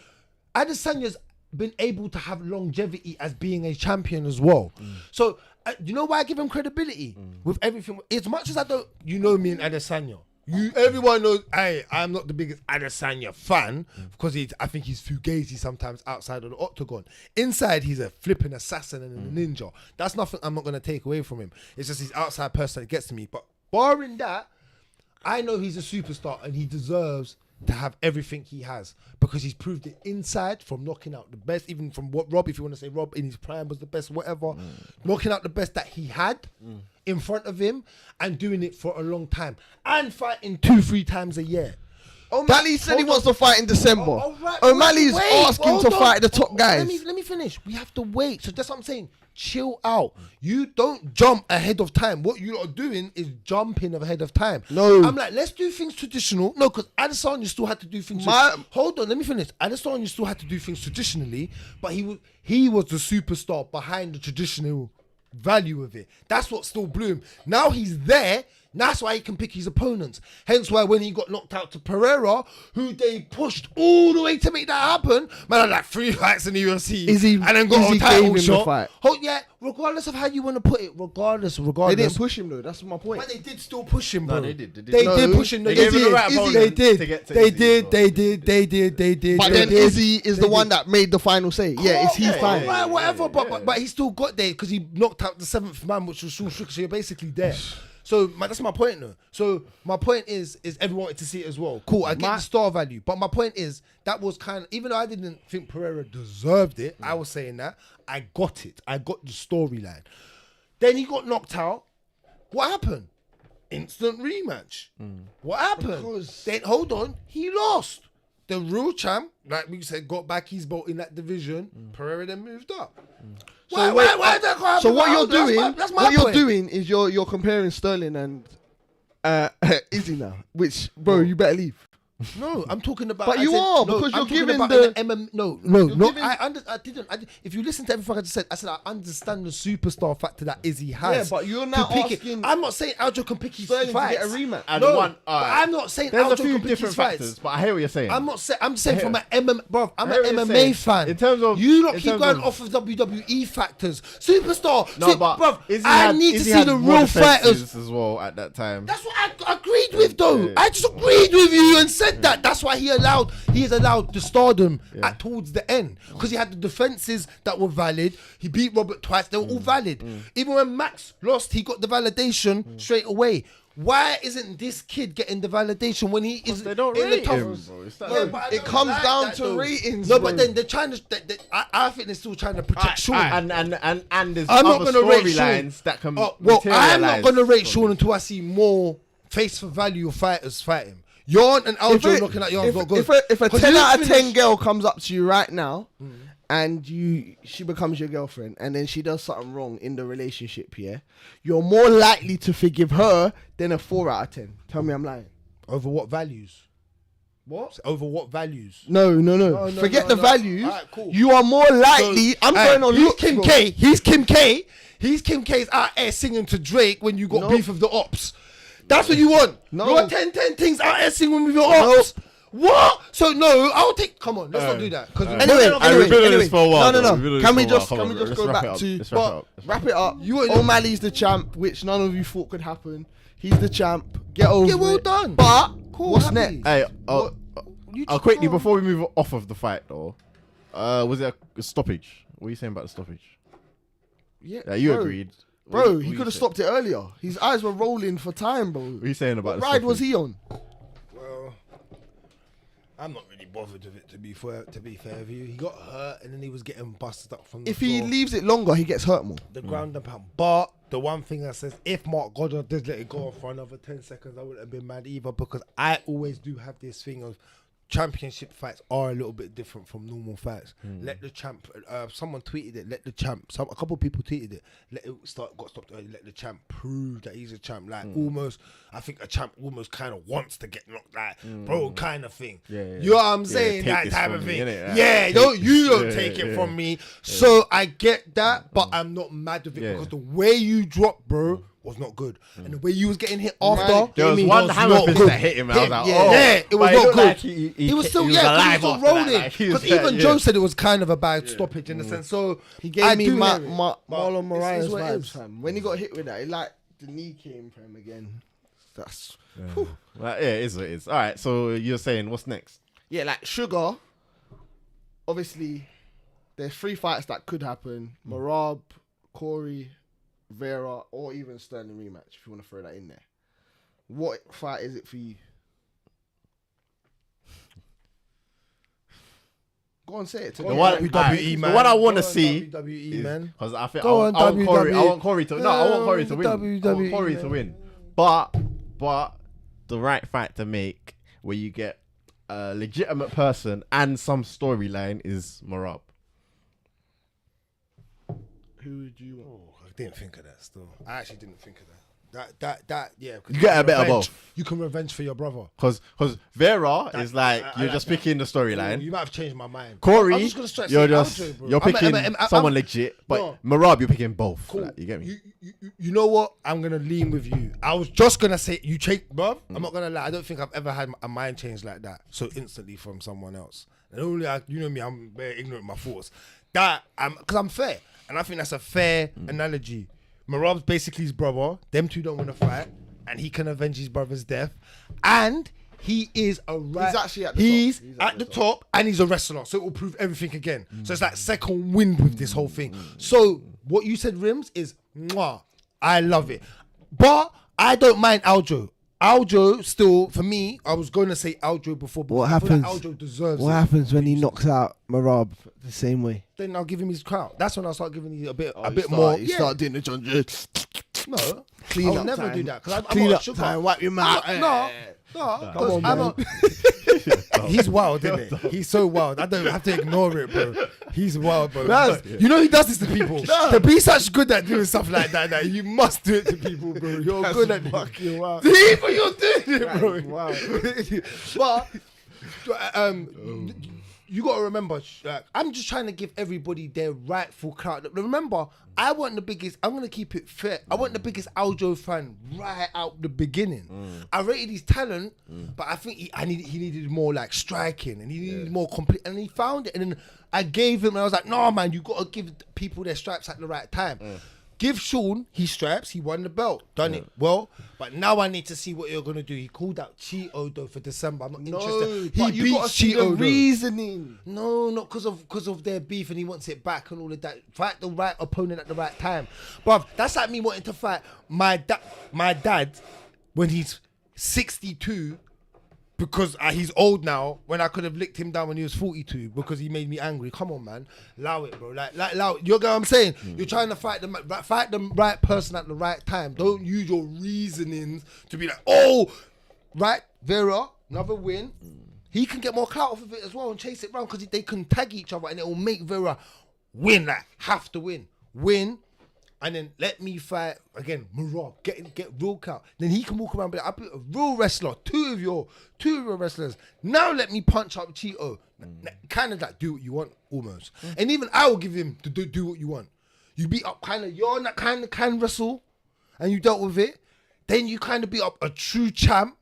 Adesanya's been able to have longevity as being a champion as well. So, you know why I give him credibility with everything? As much as I don't, you know me and Adesanya. Everyone knows I'm not the biggest Adesanya fan because I think he's fugazi sometimes outside of the octagon. Inside, he's a flipping assassin and a ninja. That's nothing I'm not going to take away from him. It's just his outside person that gets to me. But barring that, I know he's a superstar and he deserves to have everything he has because he's proved it inside from knocking out the best, even from what Rob, if you want to say Rob in his prime was the best, whatever, knocking out the best that he had in front of him and doing it for a long time and fighting 2-3 times a year. O'Malley said he wants to fight in December. Right, O'Malley's asking hold to on. fight the top guys. Let me finish. We have to wait. So that's what I'm saying. Chill out. You don't jump ahead of time. What you are doing is jumping ahead of time. No. I'm like, let's do things traditional. No, because Adesanya still had to do things. Hold on, let me finish. Adesanya still had to do things traditionally, but he was the superstar behind the traditional value of it. That's what still blew him. Now he's there. That's why he can pick his opponents. Hence why when he got knocked out to Pereira, who they pushed all the way to make that happen, man, had like 3 fights in the UFC, and then got a title shot. Yeah, regardless of how you want to put it, regardless. They didn't push him though. That's my point. But they did still push him, bro. No, they did. They did push him. They did. But then Izzy is the one that made the final say. Yeah, it's his time. Right, whatever. But he still got there because he knocked out the 7th man, which was Sean Strickland. So you're basically there. So that's my point though. So my point is everyone wanted to see it as well. Cool, I get the star value. But my point is, that was kind of, even though I didn't think Pereira deserved it, I was saying that, I got it. I got the storyline. Then he got knocked out. What happened? Instant rematch. What happened? Then, hold on, he lost. The real champ, like we said, got back his belt in that division. Pereira then moved up. So what you're doing is you're comparing Sterling and Izzy now, which bro, you better leave. No, I'm talking about. But because you're giving the No. I didn't. If you listen to everything I just said, I said I understand the superstar factor that Izzy has. Yeah, but you're now asking. I'm not saying Aljo can pick his Sterling fights. to get a rematch. But I'm not saying there's Aljo a few can pick different his factors, fights. but I hear what you're saying. I'm saying from an MMA, I'm an what you're MMA saying. fan. In terms of you lot keep going off of WWE factors. Superstar. But I need to see the real fighters as well at that time. That's what I agreed with though. I just agreed with you and said that. That's why he is allowed the stardom towards the end, because he had the defenses that were valid. He beat Robert twice. They were all valid. Even when Max lost, he got the validation straight away. Why isn't this kid getting the validation when he is they don't in rate the top? him, bro. It comes down to ratings. No, bro. but then they're trying to. I think they're still trying to protect Sean. And there's I'm not other gonna rate storylines that can. Well, I'm not going to rate Sean until I see more face for value of fighters fight him. Yarn and Aljo knocking out Yarn's not good. If a 10 out of 10 girl comes up to you right now and she becomes your girlfriend and then she does something wrong in the relationship, you're more likely to forgive her than a 4 out of 10. Tell me I'm lying. Over what values? What? Over what values? No. Forget the values. All right, cool. You are more likely. I'm going on looks. Kim K. He's Kim K. He's Kim K's out there singing to Drake when you got beef with the ops. That's what you want. No. You're 10 things out there singing with your ops. What? So no, I'll take. Come on, let's not do that. Because anyway, for a while. No. Can we just go wrap back to wrap it up? O'Malley's the champ, which none of you thought could happen. He's the champ. Get over it. Yeah, well done. But cool, what's happy. next? Hey, quickly before we move off of the fight, though, was it a stoppage? What are you saying about the stoppage? Yeah, you agreed. Bro, he could have stopped it earlier. His eyes were rolling for time, bro. What are you saying about what the ride stoppage? was he on? Well, I'm not really bothered with it, to be fair with you. He got hurt and then he was getting busted up from the If floor. he leaves it longer, he gets hurt more. The ground and pound. But the one thing that says, if Mark Goddard did let it go for another 10 seconds, I wouldn't have been mad either, because I always do have this thing of championship fights are a little bit different from normal fights. Let the champ. Someone tweeted it. Let the champ. A couple of people tweeted it. Got stopped early. Let the champ prove that he's a champ. Like almost, I think a champ almost kind of wants to get knocked, like bro, kind of thing. You know what I'm saying? That type of thing. Don't take it from me. So I get that, but I'm not mad with it because the way you dropped, bro, was not good, and the way you was getting hit after, there was one hammer fist that hit him. I was like, it was not good. Like he was still alive rolling. Because even Joe said it was kind of a bad stoppage in a sense. So he gave me Marlon Moraes vibes, fam. When he got hit with that, it like the knee came for him again. That's it is what it is. All right, so you're saying what's next? Yeah, like Sugar. Obviously, there's 3 fights that could happen: Marab, Corey, Vera, or even Sterling rematch, if you want to throw that in there. What fight is it for you? Go on, say it. The one, WWE, man. the one I want to Go on, see WWE, man. because I think Go I on, want Corey. I WWE. want Corey to. No, I want Corey to win. I want WWE, Corey to man. win. But the right fight to make where you get a legitimate person and some storyline is Marab. Who would you want? Oh, I didn't think of that still. I actually didn't think of that. That, yeah. 'Cause You get a bit of revenge. both. You can revenge for your brother. Because Vera is like I you're like just that. picking the storyline. You might have changed my mind. Corey, I was just gonna stretch you're it out, just bro. you're I'm- picking I'm- someone legit, but No. Marab you're picking both. Cool. Like, you get me? You know what? I'm gonna lean with you. I was just gonna say you change, bro. I'm not gonna lie. I don't think I've ever had a mind change like that so instantly from someone else. And only you know me, I'm very ignorant of my thoughts. Because I'm fair, and I think that's a fair analogy. Marab's basically his brother. Them two don't win a fight, and he can avenge his brother's death. And he is a He's actually at the top. He's He's at the top, and he's a wrestler, so it will prove everything again. So it's like second wind with this whole thing. So what you said, Rimz, is mwah. I love it, but I don't mind Aljo. Aljo still, for me, I was going to say Aljo before. But What I feel like happens? Aljo deserves What it. happens when he knocks out Marab the same way? Then I'll give him his crown. That's when I'll start giving you a bit You more. start doing the John Joe. No, Clean I'll up never time. do that because I'm Clean not up a sugar. time. Wipe your mouth. No, Come because on, I'm man. He's wild, isn't it? He's so wild. I don't have to ignore it, bro. He's wild, bro. That's- You know he does this to people. To be such good at doing stuff like that, you must do it to people, bro. You're good at it. fucking wild. See, but you're doing it, bro. Wow. But you got to remember, I'm just trying to give everybody their rightful clout. Remember, I want the biggest. I'm gonna keep it fair. I want the biggest Aljo fan right out the beginning. I rated his talent, but I think he needed more like striking, and he needed more complete. And he found it, and then I gave him, and I was like, no, man, you got to give people their stripes at the right time. Give Sean his stripes. He won the belt. Done it well. But now I need to see what you're gonna do. He called out Cheeto though for December. I'm not interested. He But you got to beats see the Cheeto though. reasoning. No, not because of their beef and he wants it back and all of that. Fight the right opponent at the right time. Bruv, that's like me wanting to fight my dad when he's 62 because he's old now when I could have licked him down when he was 42 because he made me angry. Come on, man. Allow it, bro. Like allow it. You get what I'm saying? You're trying to fight the right person at the right time. Don't use your reasonings to be like, oh, right, Vera, another win. He can get more clout off of it as well and chase it round because they can tag each other and it will make Vera win, like have to win, and then let me fight again. Marab, get real clout. Then he can walk around and be like, I put a real wrestler, two of your wrestlers. Now let me punch up Cheeto. Kind of like do what you want almost, and even I will give him to do what you want. You beat up you're on that kind of wrestle, and you dealt with it. Then you kind of beat up a true champ,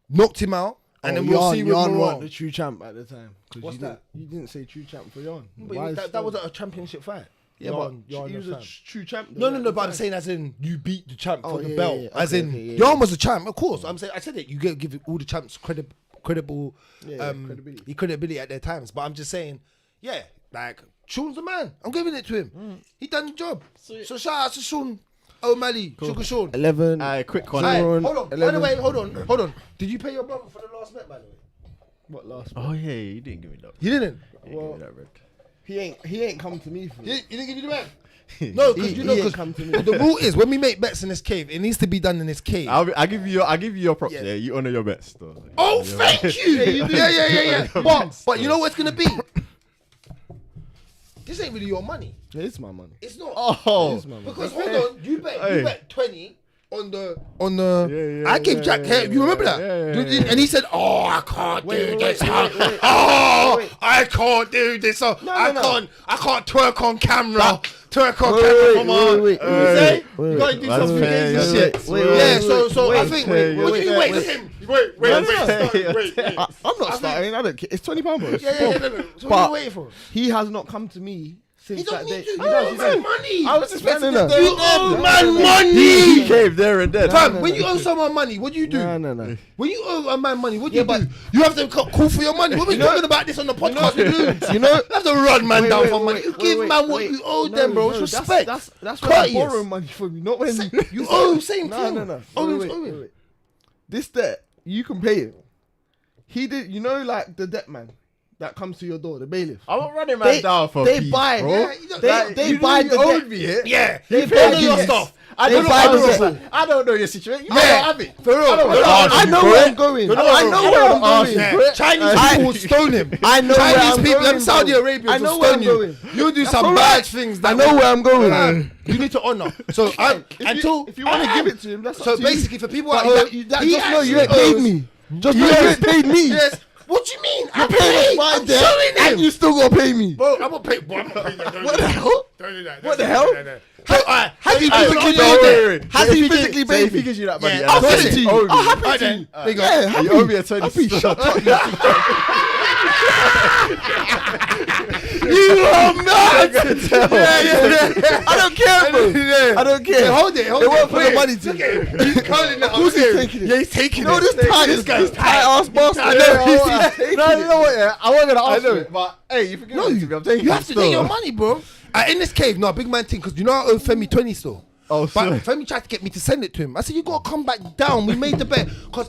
knocked him out. And then we'll see with Yarn Marab. wasn't the true champ at the time. What's that? You didn't say true champ for Yarn. But that wasn't a championship fight. Yeah, Yarn but he was a champ. true champ. No, but I'm saying as in you beat the champ for the yeah, belt. yeah. As Okay, in okay, yeah, Yarn was a champ, of course. I'm saying I said it. You give all the champs credible credibility at their times. But I'm just saying, yeah, like Sean's the man. I'm giving it to him. He done the job. So shout out to Sean O'Malley, Sugar Sean. 11. Quick one. Hey, Sean, hold on. By the 11. way, hold on. Did you pay your brother for the last bet, by the way? What last? Oh yeah, you didn't give me that. You didn't. Well, Give me that red. he ain't come to me for You it. didn't give me the bet. No, because He you know, ain't because come to me. the rule is when we make bets in this cave, it needs to be done in this cave. I'll give you your props. Yeah. Yeah, you honor your bets. Though. Oh, thank you. Yeah. But you know what it's gonna be? This ain't really your money. It's my money. It's not. Oh, It's my money. Because hold on, you Hey. bet 20 on the. Yeah, I gave Jack hair. You remember that? yeah. And he said, "Oh, I can't do this. wait. I can't do this. I can't twerk on camera. Twerk on Wait, camera wait, for my. wait, You say? wait, You gotta do That's some fair, games and yeah. shit. Wait, Yeah. wait, So I wait, think. wait, What do you wait? wait. Him. Wait. I'm not starting. I don't care. It's £20, bro. Yeah. No. So what are But- you waiting for? He has not come to me since He don't that need day. to. He You does. owe money. I was expecting him. You owe man He money. came there and then. Fam, when you owe someone money, what do you do? No. When you owe a man money, what do you do? You have to call for your money. We've been talking about this on the podcast with Loons. You know, You have to run man Wait, down wait, for money. wait, You wait, give wait, man what wait. you owe No, them, bro. no, It's respect. That's when I Courteous. borrow money from you, not when You owe same thing. No. Owe. This debt, you can pay it. He did, you know, like the debt man. that comes to your door, the bailiff. I'm not running man down for they peace, buy, bro. yeah, they buy the own debt. me, yeah? Yeah, They pay pay your you. stuff. I They don't, buy know, the debt. I don't know your situation. You Yeah. don't have it. For real. I know where I'm going. I know where I'm going. Yeah. Chinese people will stone him. I know where Chinese I'm people, going, them Saudi bro. Arabians I will know where stone I'm you. going. You do That's some all bad right. things. I know where I'm going. You need to honor. So If you want to give it to him, that's so up to you. basically for people But out there, he just know you ain't actually paid me. Just know Yes. you ain't paid me. Yes. What do you mean? You're paying my I'm debt, showing him. and you still gonna pay me. Bro, I'm gonna pay. Bro, I'm gonna pay that. What the hell? Don't do that. What the hell? Has he physically paid it? Has he physically So paid if he me? gives you that money, Yeah, and I'll that's send it to you. owe I'll me. happy to you. There you go. Yeah, You happy. owe me a 20. Happy. Shut up. You are mad. I don't care, bro. I don't care. Hold it. It won't for the money to He's calling it. Of course he's taking it. Yeah, he's taking No, it. this guy's tight ass bastard. No, you know what? Yeah, I wasn't gonna ask for it, but hey, you forgive me. I'm taking You it have to still. take your money, bro. In this cave, no, big man thing, because you know I owe Femi 20 still. Oh, But sorry. Femi tried to get me to send it to him. I said, you got to come back down. We made the bet. Because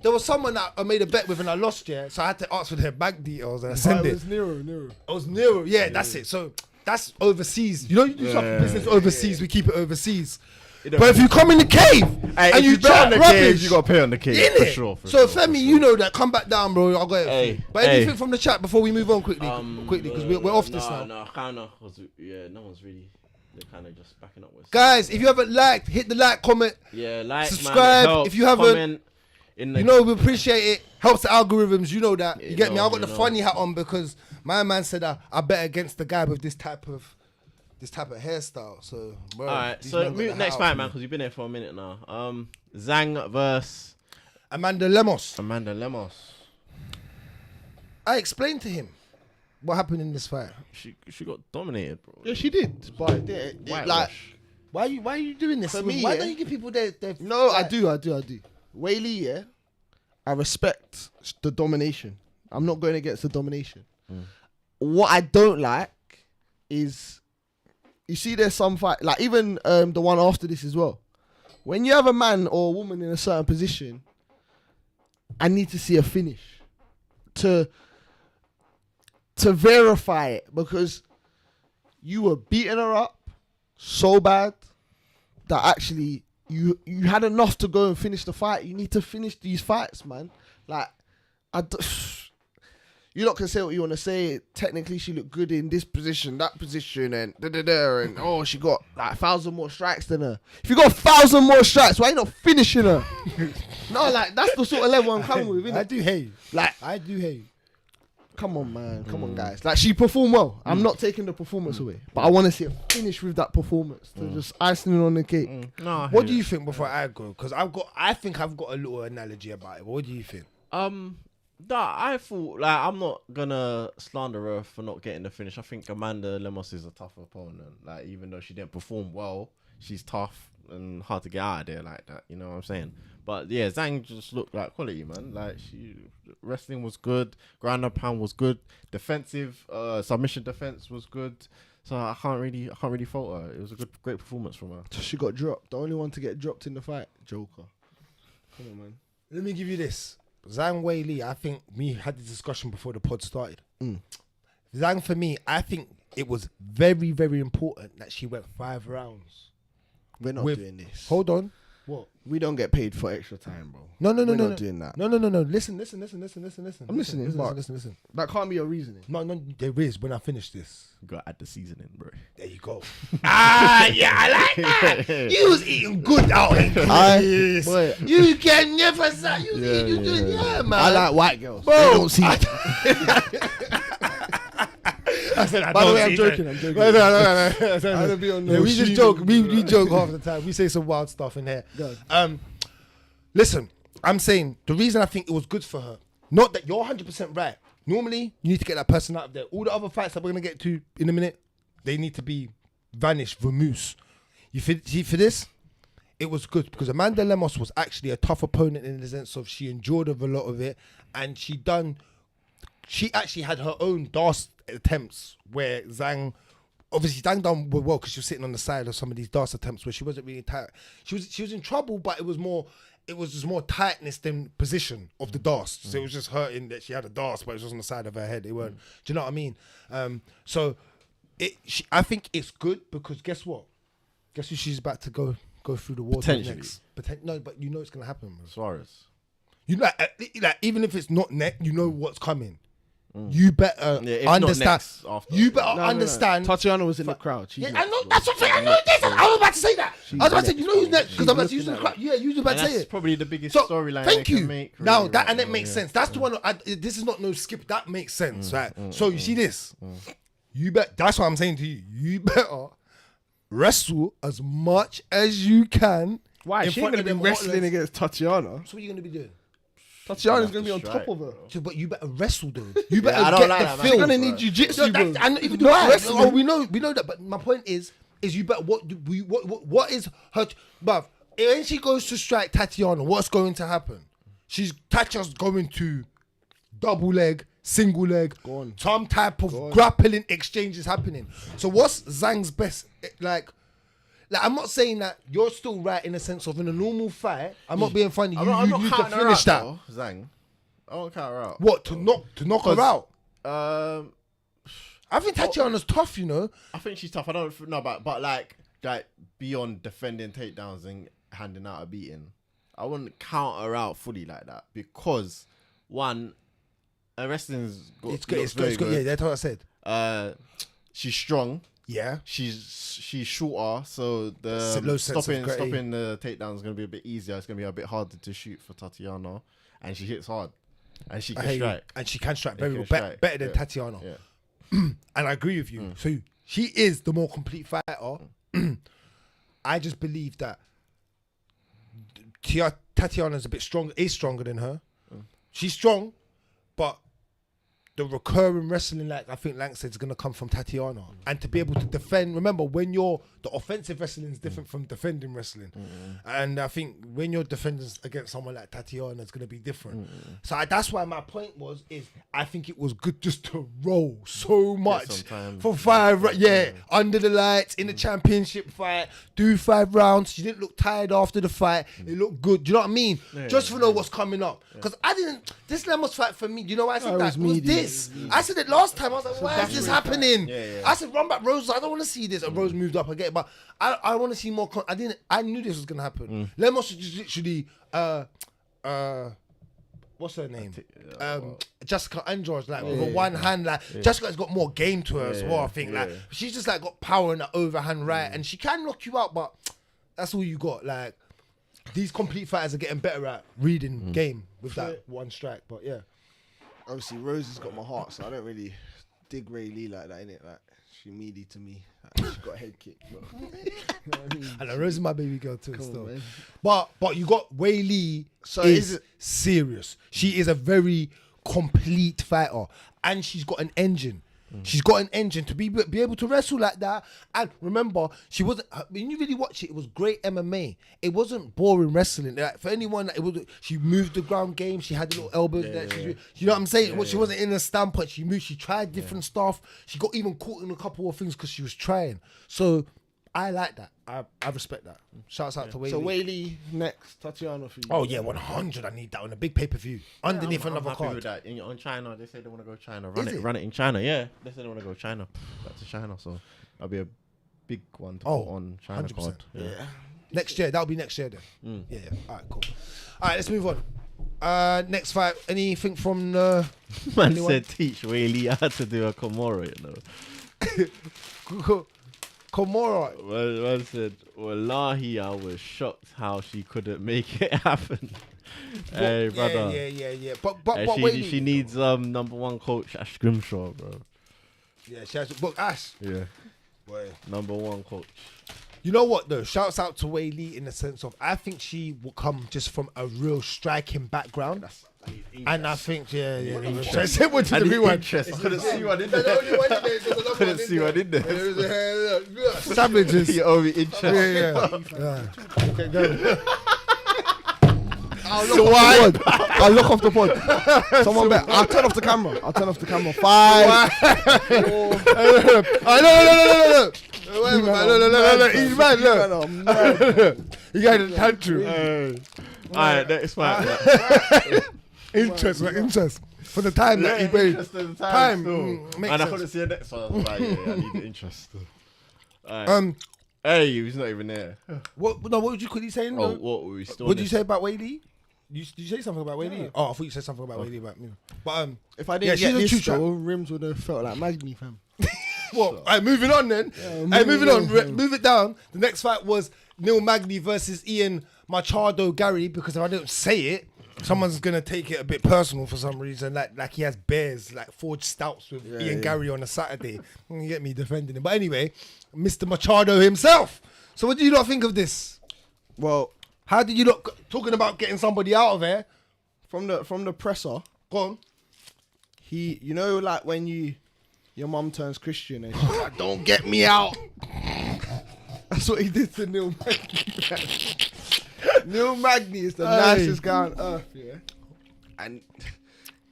there was someone that I made a bet with and I lost, yeah. So I had to ask for their bank details and I send it. Nero. It was Nero. Yeah, that's it. So that's overseas. You know, you do something business overseas, we keep it overseas. But if you come in the cave Hey, and if you bet on chat the rubbish, cave, you gotta pay on the cave in for it. sure. For so sure, Femi, you know that. Come back down, bro. I'll go. Hey, But hey. anything from the chat before we move on quickly, because we're off this now. No, kind of. Yeah, no one's really. They're kind of just backing up with. Guys, if you haven't liked, hit the like, comment. Yeah, like, subscribe. Man, it helps. If you haven't, Comment in the You know we appreciate it. Helps the algorithms. You know that. You get me? I got the you know. funny hat on because my man said I bet against the guy with this type of hairstyle. So, bro. All right, these so man got the next hat fight, on. man, because you've been here for a minute now. Zhang versus Amanda Lemos. Amanda Lemos. I explained to him what happened in this fight. she got dominated, bro. Yeah, she did. But like, Why are you doing this? For me, Why yeah. don't you give people their no, I like- do. Whaley, yeah. I respect the domination. I'm not going against the domination. What I don't like is, you see, there's some fight, like even the one after this as well. When you have a man or a woman in a certain position, I need to see a finish to verify it, because you were beating her up so bad that actually you had enough to go and finish the fight. You need to finish these fights, man. Like, you lot can say what you want to say. Technically, she looked good in this position, that position, and and oh, she got like 1,000 more strikes than her. If you got 1,000 more strikes, why you not finishing her? No, like, that's the sort of level I'm coming with, innit? I do hate you. Like, I do hate you. come on, man. Come on, guys. Like, she performed well. I'm not taking the performance away, but I want to see her finish with that performance. To just icing on the cake. No, What do you think before I go? Because I think I've got a little analogy about it. What do you think? Nah, I thought, like, I'm not gonna slander her for not getting the finish. I think Amanda Lemos is a tough opponent. Like, even though she didn't perform well, she's tough and hard to get out of there like that. You know what I'm saying? But yeah, Zhang just looked like quality, man. Like, wrestling was good, ground and pound was good, defensive submission defense was good. So I can't really fault her. It was a great performance from her. She got dropped. The only one to get dropped in the fight, Joker. Come on, man. Let me give you this. Zhang Wei Li, I think we had the discussion before the pod started. Zhang, for me, I think it was very, very important that she went 5 rounds. We're not doing this. Hold on. What? We don't get paid for extra time, bro. No. We're not doing that. No. Listen. I'm listening, but- Listen. That can't be your reasoning. No, there is when I finish this. You gotta add the seasoning, bro. There you go. Yeah, I like that. You was eating good out in Greece. Boy, You can never say you doing, man. I like white girls. Bro, They don't see it. I said, I By the don't way, I'm see joking. that. I'm joking. No. I don't be on Yeah, no we just shoes. joke. We joke half the time. We say some wild stuff in here. Go. Listen, I'm saying the reason I think it was good for her, not that you're 100% right. Normally, you need to get that person out of there. All the other fights that we're gonna get to in a minute, they need to be vanished, vamoose. You see, for this, it was good because Amanda Lemos was actually a tough opponent in the sense of she endured a lot of it, and she actually had her own dast attempts where Zhang done well because she was sitting on the side of some of these dast attempts where she wasn't really tight. She was in trouble, but it was more it was just more tightness than position of the dast. So it was just hurting that she had a dast, but it was just on the side of her head. It weren't. Do you know what I mean? I think it's good because guess what? Guess who she's about to go through the wars with next? No, but you know it's gonna happen. Man. Suarez. You know, like even if it's not next, you know what's coming. You better if understand. Not next, after. You better understand. Tatiana was in the crowd. Yeah, I know. That's what I know. This. I was about to say that. I was about to say, you know who's next? Because I'm about to use the crowd. Yeah, you was about to say That's it. probably the biggest So, storyline. thank you. Make, now really, that and it makes sense. That's the one. This is not no skip. That makes sense, right? So you see this. You bet. That's what I'm saying to you. You better wrestle as much as you can. Why? in She ain't front gonna of be them wrestling hotlets. against Tatiana. So what are you gonna be doing? Tatiana's gonna be on strike, top of her. So, but you better wrestle, dude. You better I don't get like the that, man. feel. She's gonna need jiu-jitsu, bro. And even Not that, wrestling. oh, we know that. But my point is you better what is her? But when she goes to strike Tatiana, what's going to happen? Tatiana's going to double leg, single leg, some type of grappling exchange is happening. So what's Zhang's best? Like I'm not saying that you're still right in the sense of in a normal fight. I'm not being funny. I'm not You counting can her finish out, that. though, Zhang. I won't count her out. What to knock her out? I think Oh. Tatiana's tough, you know. I think she's tough. I don't know but like beyond defending takedowns and handing out a beating, I wouldn't count her out fully like that because one, her wrestling's got It's good. very Yeah, that's what I said. She's strong. Yeah. She's shorter, so the Low sense of gravity. stopping the takedown is going to be a bit easier. It's going to be a bit harder to shoot for Tatiana, and she hits hard, and she can strike. And she can strike very can well, strike, better than yeah. Tatiana. Yeah. And I agree with you. So she is the more complete fighter. I just believe that Tatiana's a bit stronger, is stronger than her. She's strong, but the recurring wrestling, like I think Lankz said, is going to come from Tatiana. And to be able to defend, remember, when the offensive wrestling is different from defending wrestling. And I think when you're defending against someone like Tatiana, it's going to be different. So that's why my point is I think it was good just to roll so much for 5 under the lights, in the championship fight, do 5 rounds. She didn't look tired after the fight. It looked good. Do you know what I mean? Just to know what's coming up. Because this Lemos fight for me, do you know why I said that? It was this. I said it last time. I was like, why is this happening? I said, run back Rose. I don't want to see this. And Rose moved up again. But I want to see more. I knew this was going to happen. Lemos just literally, what's her name? Jessica Andros, like with one hand, like Jessica's got more game to her as well. I think like she's just like got power in the overhand right, and she can knock you out, but that's all you got. Like these complete fighters are getting better at reading game with that one strike. But yeah. Obviously, Rose has got my heart, so I don't really dig Ray Lee like that, innit? Like, she meaty to me. Like, she got a head kick. But, you know what I mean? And Rose is my baby girl too. Come on, Still, man. but you got Wei Lee. So is serious. She is a very complete fighter, and she's got an engine. She's got an engine to be able to wrestle like that. And remember, she wasn't. When you really watch it, it was great MMA. It wasn't boring wrestling. Like for anyone, it was. She moved the ground game. She had the little elbows. You know what I'm saying? She wasn't in a standpoint. She moved. She tried different stuff. She got even caught in a couple of things because she was trying. So I like that. I respect that. Shouts out to Wei So Lee. Wei Lee next, Tatiana for you. Oh yeah, 100. I need that on a big pay-per-view underneath I'm another happy card. with that. On China, they say they want to go China. Is it? Run it in China. Yeah, they say they want to go China. Back to China, so that'll be a big one to put on China 100%. card. Yeah. Next year, that'll be next year then. Yeah. All right, cool. All right, let's move on. Next fight. Anything from Man anyone? said teach Wei Lee how to do a Komoro, you know. Komoro? Man said, wallahi, I was shocked how she couldn't make it happen. Hey, brother. Yeah. But Hey, wait. she needs number 1 coach Ash Grimshaw, bro. Yeah, she has to book Ash. Yeah. Boy. Number 1 coach. You know what though? Shouts out to Wei Lee in the sense of I think she will come just from a real striking background. And I think, interest. What did the one? Interest. I couldn't see one in There's there. only one in there. There's another Couldn't see one in there. Sandwiches. You owe me interest. Yeah. Okay, go. I'll look off the pod. Someone bet. I'll turn off the camera. 5. 4. No. Wait a minute, no. He's mad, look. He got a tantrum. Alright, next fight. Interest. For the time that he paid. Time. Makes And I sense. couldn't see the next one. I was like, yeah, I need the interest. Alright. Hey, he's not even there. What would you quickly say? Oh, what were we still? What did you say about Whaley? Did you say something about Whaley? Oh, I thought you said something about Whaley about me. But If I didn't yeah, get she's a this true show, Rimz would have felt like Magney, fam. well, moving on then. Moving on. Move it down. The next fight was Neil Magney versus Ian Machado Garry, because if I don't say it, someone's gonna take it a bit personal for some reason. Like he has bears, like forged stouts with Ian Garry on a Saturday. You get me defending him. But anyway, Mr. Machado himself. So what do you not think of this? Well, How did you not talking about getting somebody out of there? from the presser, Go on. he, you know, like when your mum turns Christian and she's like, "Don't get me out." That's what he did to Neil Magney. Neil Magney is the nicest guy on earth, yeah. And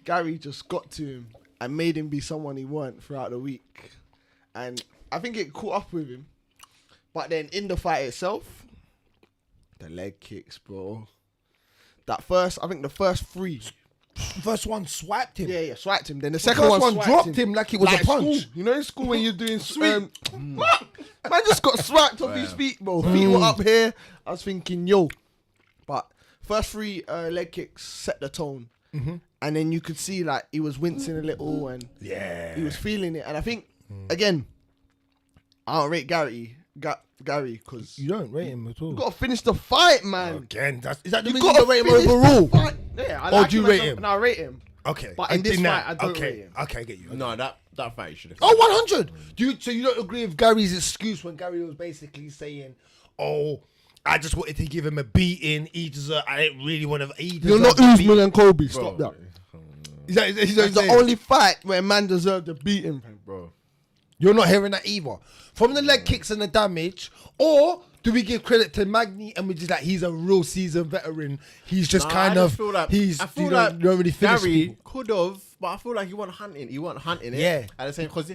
Garry just got to him and made him be someone he weren't throughout the week. And I think it caught up with him. But then in the fight itself, the leg kicks, bro. I think the first three. First one swiped him. Yeah, swiped him. Then the The second first one swiped dropped him like it was Like a punch. school. You know in school when you're doing man just got swiped off his feet, bro. Feet were up here. I was thinking, yo. But first three leg kicks set the tone. And then you could see like he was wincing a little and he was feeling it. And I think, again, I don't rate Garry because You don't rate him at all. you got to finish the fight, man. Again, is that the You reason you got don't to rate him finish overall? the fight. Yeah, I Or like do you him rate as a- him? No, I rate him. Okay. But in this fight, I don't okay. rate him. Okay, I get you. No, that fight you should have. Oh, 100. So you don't agree with Gary's excuse when Garry was basically saying, "Oh, I just wanted to give him a beating. I didn't really want to." You're not Usman and Kobe. Stop that. Is that It's the only fight where man deserved to beat him, bro. You're not hearing that either. From the leg kicks and the damage, or do we give credit to Magney and we just like he's a real seasoned veteran? He's just kind of feel like, he's I feel you like don't really finish Garry people. could have, but I feel like he wasn't hunting. He wasn't hunting it. Yeah. At the same, because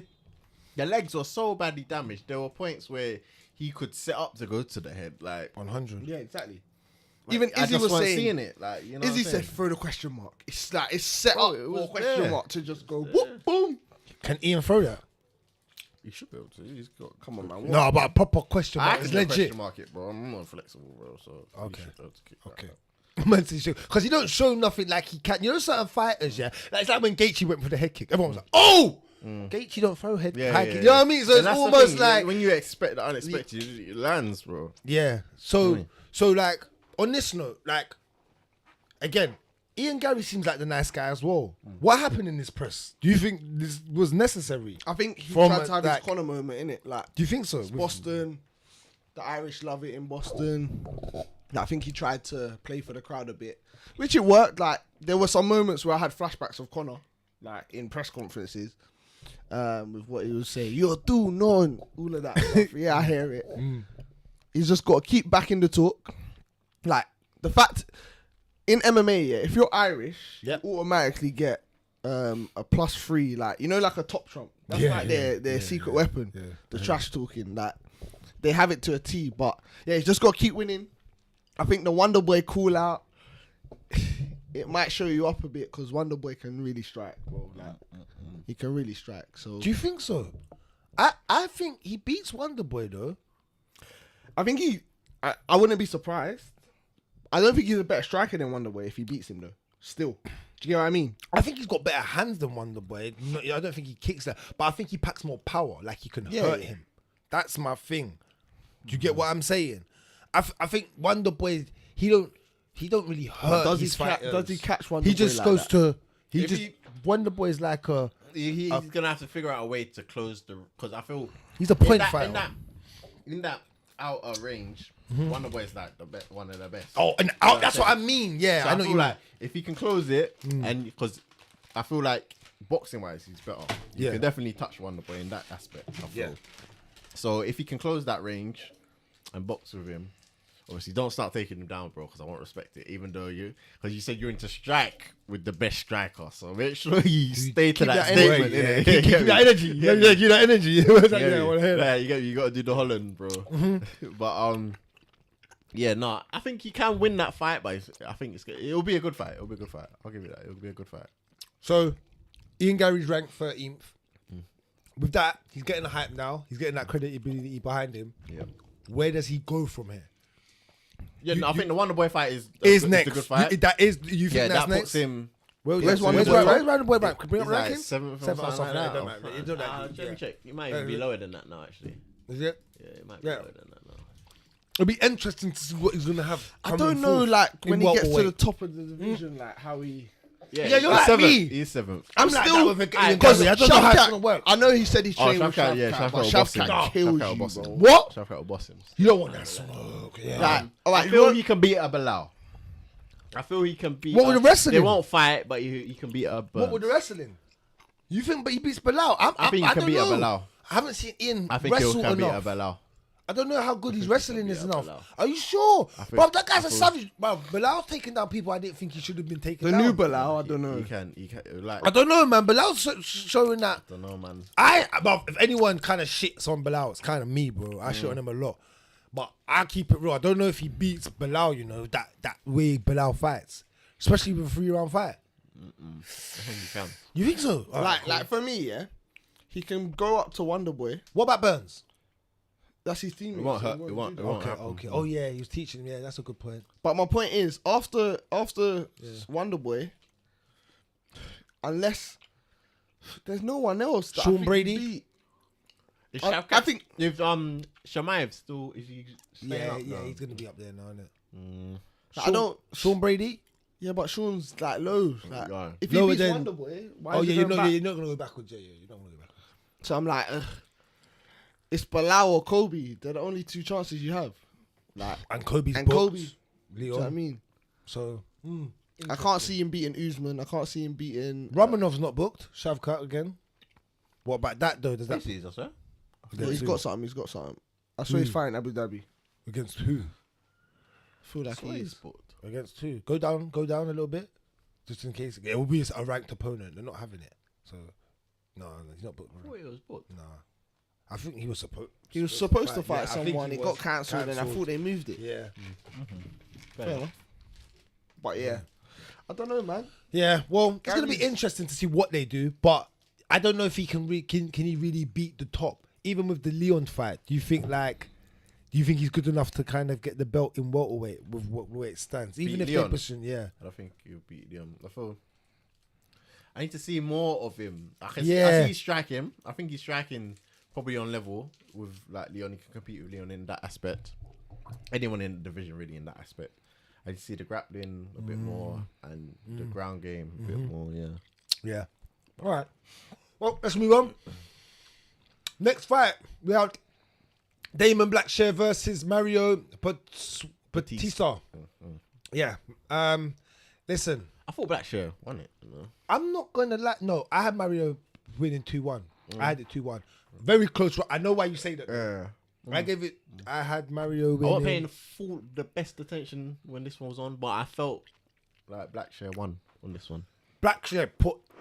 the legs were so badly damaged. There were points where he could set up to go to the head, like 100. Yeah, exactly. like, Even I Izzy just was wasn't saying, seeing it, like you know. Izzy what I'm said saying? throw the question mark. It's like it's set Bro, up it for was a question there. mark to just go whoop boom. Can Ian throw that? He should be able to. He's got. Come on, man. No, but a proper question I mark can is get legit. question mark it, bro. I'm not flexible, bro. So Okay. he should be able to kick that. Okay. Because he don't show nothing like he can. You know certain fighters, yeah? Like, it's like when Gaethje went for the head kick. Everyone was like, "Oh, Gaethje don't throw high kick." You know what I mean? So And it's that's the almost thing, like when you expect the unexpected, it lands, bro. yeah. So like on this note, like again, Ian Garry seems like the nice guy as well. What happened in this press? Do you think this was necessary? I think he From tried to have like- his Conor moment in it. Like Do you think so? Boston, the Irish love it in Boston. I think he tried to play for the crowd a bit, which it worked. Like there were some moments where I had flashbacks of Conor, like in press conferences, with what he was saying. You're too known, all of that stuff. Yeah, I hear it. He's just got to keep backing the talk. Like the fact in MMA, yeah, if you're Irish, you automatically get a +3, like you know, like a top trump. That's like their secret weapon. Yeah. The trash talking, like they have it to a T. But yeah, he's just got to keep winning. I think the Wonder Boy call out, it might show you up a bit because Wonder Boy can really strike, bro. Like he can really strike. So Do you think so? I think he beats Wonder Boy though. I think I wouldn't be surprised. I don't think he's a better striker than Wonder Boy if he beats him though. Still, do you get what I mean? I think he's got better hands than Wonder Boy. No, I don't think he kicks that, but I think he packs more power. Like he can hurt him. That's my thing. Do you get what I'm saying? I think Wonder Boy he don't really hurt. Does his he fighters. does he catch Wonder He Boy just like goes that? to Wonder Boy is like a He's gonna have to figure out a way to close the, because I feel he's a point in fighter. in that outer range, Wonder Boy is like one of the best. Oh, and out, that's what I mean. Yeah, So I know feel you like if he can close it, and because I feel like boxing wise he's better. You can definitely touch Wonder Boy in that aspect. I feel. So if he can close that range and box with him, obviously don't start taking him down, bro, because I won't respect it. Even though because you said you're into strike with the best striker, so make sure you stay to that statement. Keep that energy. Yeah, keep that energy. I want to hear that. Yeah, you got to do the Holland, bro. But Yeah, no, I think he can win that fight, but I think it'll be a good fight. It'll be a good fight. I'll give you that. It'll be a good fight. So, Ian Garry's ranked 13th. With that, he's getting the hype now. He's getting that credibility behind him. Yeah. Where does he go from here? Yeah, no, I think the Wonder Boy fight is Next. a good fight. You think Yeah, that's that next? puts him. Where's Wonder Boy? Where's Boy rank? Bring up He's like ranking? seventh or Seventh or something something. like It don't that. matter. It don't matter. Let me check. He might even be lower than that now, actually. Is it? Yeah, it might be Yeah. lower than that now. It'll be interesting to see what he's gonna have. I coming don't know, forth like in when he gets to the welterweight. top of the division, like how he. Yeah, he's you're like seventh. me. He's seventh. I'm like still- that with Ian Because Garry. I don't know how it's Shavkat- gonna work. I know he said he's Oh, training with Shavkat, yeah, Shavkat, Shavkat but will boss him. Shavkat kills Shavkat will you, boss bro. him. What? Shavkat will boss him. You don't want that smoke. Yeah. Like, I alright, feel he can beat a Bilal. I feel he can beat. What with the wrestling? They won't fight, but he can beat a. What with the wrestling? You think, but he beats Bilal? I think he can don't beat a know. Bilal. I haven't seen Ian I think he wrestle can beat a enough. Bilal. I don't know how good his wrestling is beat enough. Bilal. Are you sure? think- Bro, that guy's I a feel- savage. Bro, Bilal's taking down people I didn't think he should have been taking the down. new Bilal, I don't know. He can like. I don't know, man. Bilal's showing that. don't know, man. But if anyone kind of shits on Bilal, it's kind of me, bro. I shit on him a lot. But I keep it real. I don't know if he beats Bilal, you know, that way Bilal fights. Especially with a 3-round fight. I think he can. You think so? Alright, cool. Like for me, yeah, he can go up to Wonder Boy. What about Burns? That's his teammate. It won't so hurt. he It won't won't. do It that. won't happen. Okay. Oh, yeah, he was teaching him. Yeah, that's a good point. But my point is, after Wonder Boy, unless there's no one else, that I Sean think Brady? he beat. Is I Shavkat- think- if Shamaev still is he staying Yeah, up yeah, now? he's going to be up there now, isn't it? I don't. Sean Brady? Yeah, but Sean's like low. Like, Yeah. if he Lower beats than- Wonder Boy, why Oh, is yeah, he you're going not, back? you're not going to go backwards. Yeah, you're not going to go backwards. So I'm like, ugh. It's Bilal or Kobe. They're the only two chances you have. Like, And Kobe's and booked. Kobe. Do you know what I Leon. mean? So, I can't see him beating Usman. I can't see him beating. Romanov's not booked. Shavkat again. What about that, though? Does that... This is us, huh? Yeah, he's got something. He's got something. I saw he's fighting Abu Dhabi. Against who? I feel like he is. Against who? Go down a little bit. Just in case. It will be a ranked opponent. They're not having it. So, no, he's not booked. It was booked. No. I think he was supposed. He was supposed to fight Yeah, I think someone. he It was got cancelled, and I cancelled. thought they moved it. Yeah. Fair enough. But yeah, I don't know, man. Yeah. Well, it's gonna be Gary's- interesting to see what they do, but I don't know if he can. Can he really beat the top? Even with the Leon fight, do you think he's good enough to kind of get the belt in welterweight with where it stands? Even Beat if Leon? they're pushing, yeah. I don't think he'll beat Liam. I need to see more of him. I Yeah. see he's striking. I think he's striking probably on level with like Leon. He can compete with Leon in that aspect. Anyone in the division really in that aspect. I see the grappling a bit more and the ground game a bit more. Yeah. Yeah. All right. Well, let's move on. Next fight, we have Damon Blackshear versus Mario Bautista. Yeah. Listen, I thought Blackshear won it. You know? I'm not gonna no, I had Mario winning 2-1. I had it 2-1. Very close. I know why you say that. I gave it. I had Mario I wasn't winning. paying the best attention when this one was on, but I felt like Blackshear won on this one. Blackshear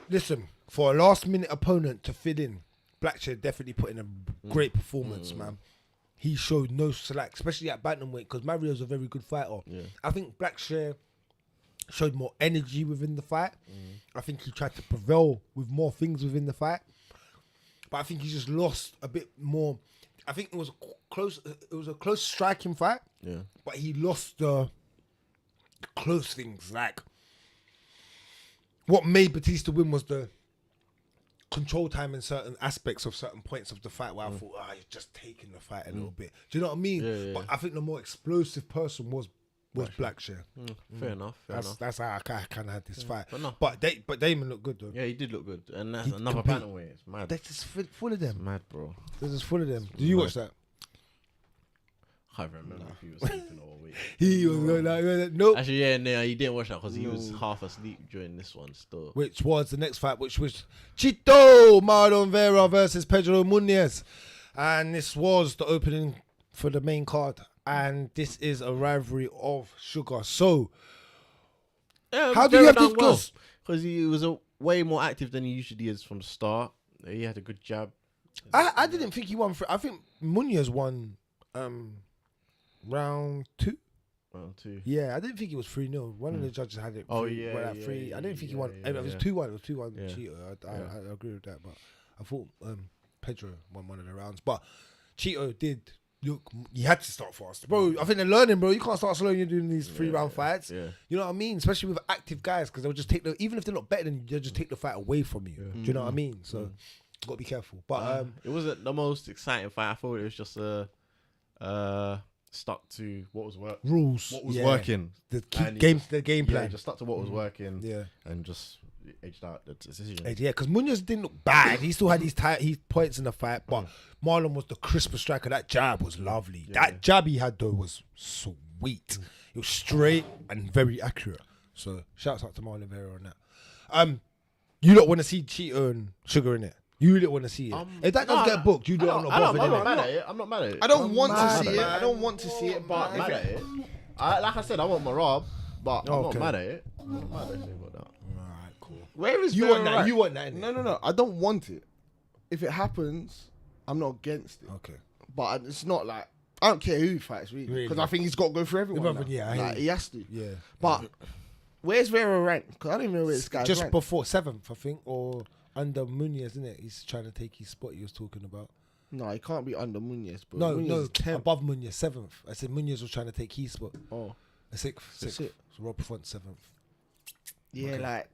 listen, for a last minute opponent to fit in, Blackshear definitely put in a great performance, man. He showed no slack, especially at bantamweight, because Mario's a very good fighter. Yeah. I think Blackshear showed more energy within the fight. I think he tried to prevail with more things within the fight, but I think he just lost a bit more. I think it was close. It was a close striking fight, Yeah. but he lost the close things. Like what made Bautista win was the control time in certain aspects of certain points of the fight where I thought, you're just taking the fight a little bit. Do you know what I mean? Yeah. But I think the more explosive person was Blackshear. Fair enough. That's how I kind of had this fight. But no. But Damon looked good though. Yeah, he did look good, and that's He another compete. bantamweight. It's mad. They're just full of them. Mad, bro. They're just full of them. Did you watch that? I can't remember if he was sleeping or awake. He was like, nope. Actually, yeah, no, he didn't watch that because he was half asleep during this one still. Which was the next fight, which was Chito Marlon Vera versus Pedro Munhoz. And this was the opening for the main card. And this is a rivalry of Suga. So, Yeah, how do you have this well? close? Because he was way more active than he usually is from the start. He had a good jab. I didn't think he won. I think Munhoz won round 2. Round 2. Yeah, I didn't think it was 3-0. One of the judges had it. Oh, 3, yeah, went at yeah, 3. I didn't think he won. yeah, It was yeah. 2-1. It was 2-1 Yeah. Cheeto. I agree with that, but I thought Pedro won one of the rounds. But Cheeto did look. He had to start fast, bro. I think they're learning, bro. You can't start slow when you're doing these 3-round fights. Yeah. You know what I mean? Especially with active guys, because they'll just take even if they're not better than you, they'll just take the fight away from you. Do you know what I mean? So you got to be careful. But It wasn't the most exciting fight. I thought it was just stuck to what was rules. What was Yeah. working? The And he game, just- the game Yeah, plan. just stuck to what was working. Yeah. And just edged out the decision. Yeah, because Munhoz didn't look bad. He still had his points in the fight, but Marlon was the crisper striker. That jab was lovely. That jab he had though was sweet. It was straight and very accurate. So shouts out to Marlon Vera on that. You don't want to see Cheeto and Sugar in it. You don't want to see it. If that does get booked, you don't. I'm not bothered. I'm not innit? mad at it. I'm not mad at it. I don't want to mad, see it. man. I don't want to see it, but mad at it. Like I said, I want Marab, but I'm Okay. not mad at it. I'm not mad at it about that. Alright, cool. where is You Vera want that? right? You want that? innit? No. I don't want it. If it happens, I'm not against it. Okay. But it's not like I don't care who he fights really, because Really? I think he's got to go for everyone. Everyone, now. yeah, I hear Like, you. he has to. Yeah. But where's Vera ranked? Because I don't even know where this guy's Just ranked. before 7th, I think, or under Munhoz, isn't it? He's trying to take his spot he was talking about. No, he can't be under Munhoz. But No, Munhoz no, is 10th. above Munhoz, 7th. I said Munhoz was trying to take his spot. Oh, 6th. That's it. So Rob Font 7th. yeah, like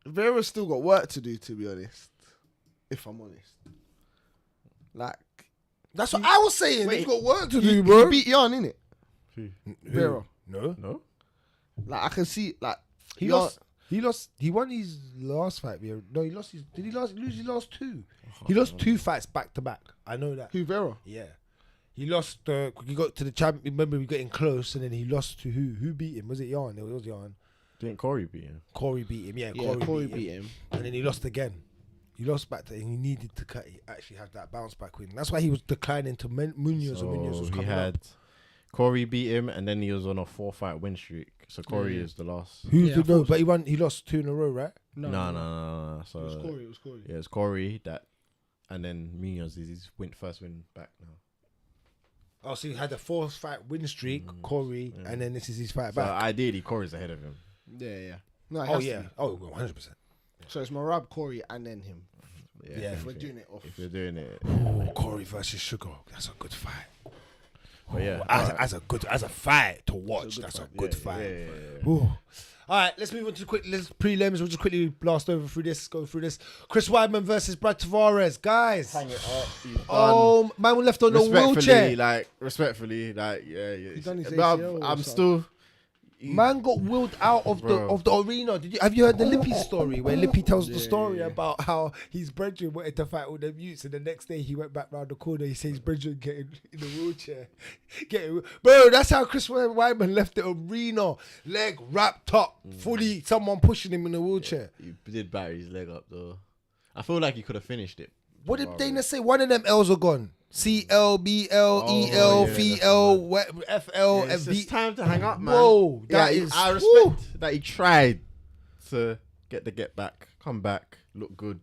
Vera's still got work to do, to be honest. If I'm honest, like That's what I was saying. Wait, He's got work to he do, bro. beat Yarn, innit? Who? Vera. No. No? Like I can see, like He Yarn- lost. He lost. He won his last fight. Yeah. No, he lost his. Did he lose his last 2? He lost 2 fights back to back. I know that. Who Vera? Yeah. He lost. He got to the champ. Remember, we getting close, and then he lost to who? Who beat him? Was it Yarn? It was Yarn. Didn't Corey beat him? Corey beat him. Yeah, Yeah, Corey beat him. beat him. And then he lost again. He lost back to. And he needed to cut. He actually had that bounce back win. That's why he was declining to Munhoz. So and Munhoz was he coming had up. Corey beat him, and then he was on a 4-fight win streak. So Corey is the last. Who's Yeah, the I no? thought But he won. He lost 2 in a row, right? No. So It was Corey. It was Corey. yeah, it's Corey that, and then Munhoz is his first win back now. Oh, so he had a 4-fight win streak, Corey, and then this is his fight So back. ideally, Corey's ahead of him. Yeah. No, it Oh has to yeah. be. Oh, 100%. So it's Marab, Corey, and then him. Yeah. If we're doing it off. If you're doing it, Oh, Corey versus Sugar. That's a good fight. but yeah, As a fight to watch, that's a good fight. Ooh. All right, let's move on to prelims. We'll just quickly blast go through this. Chris Weidman versus Brad Tavares, guys. Hang it up. He's done. Oh, man, we left on the wheelchair. respectfully, yeah. He's done his But ACL or I'm something. still. Man got wheeled out of the arena. Have you heard the Lippy story where Lippy tells the story about how his brethren wanted to fight all them youths, and the next day he went back round the corner. He says his brethren getting in the wheelchair, bro. That's how Chris Weidman left the arena, leg wrapped up, fully. Someone pushing him in the wheelchair. He did batter his leg up though. I feel like he could have finished it. What did Dana say? One of them L's are gone. C-L, B-L, E-L, V-L, F-L, It's F-V. just time to hang up, man. Whoa, Yeah, that is. I respect woo. that he tried to get back, come back, look good.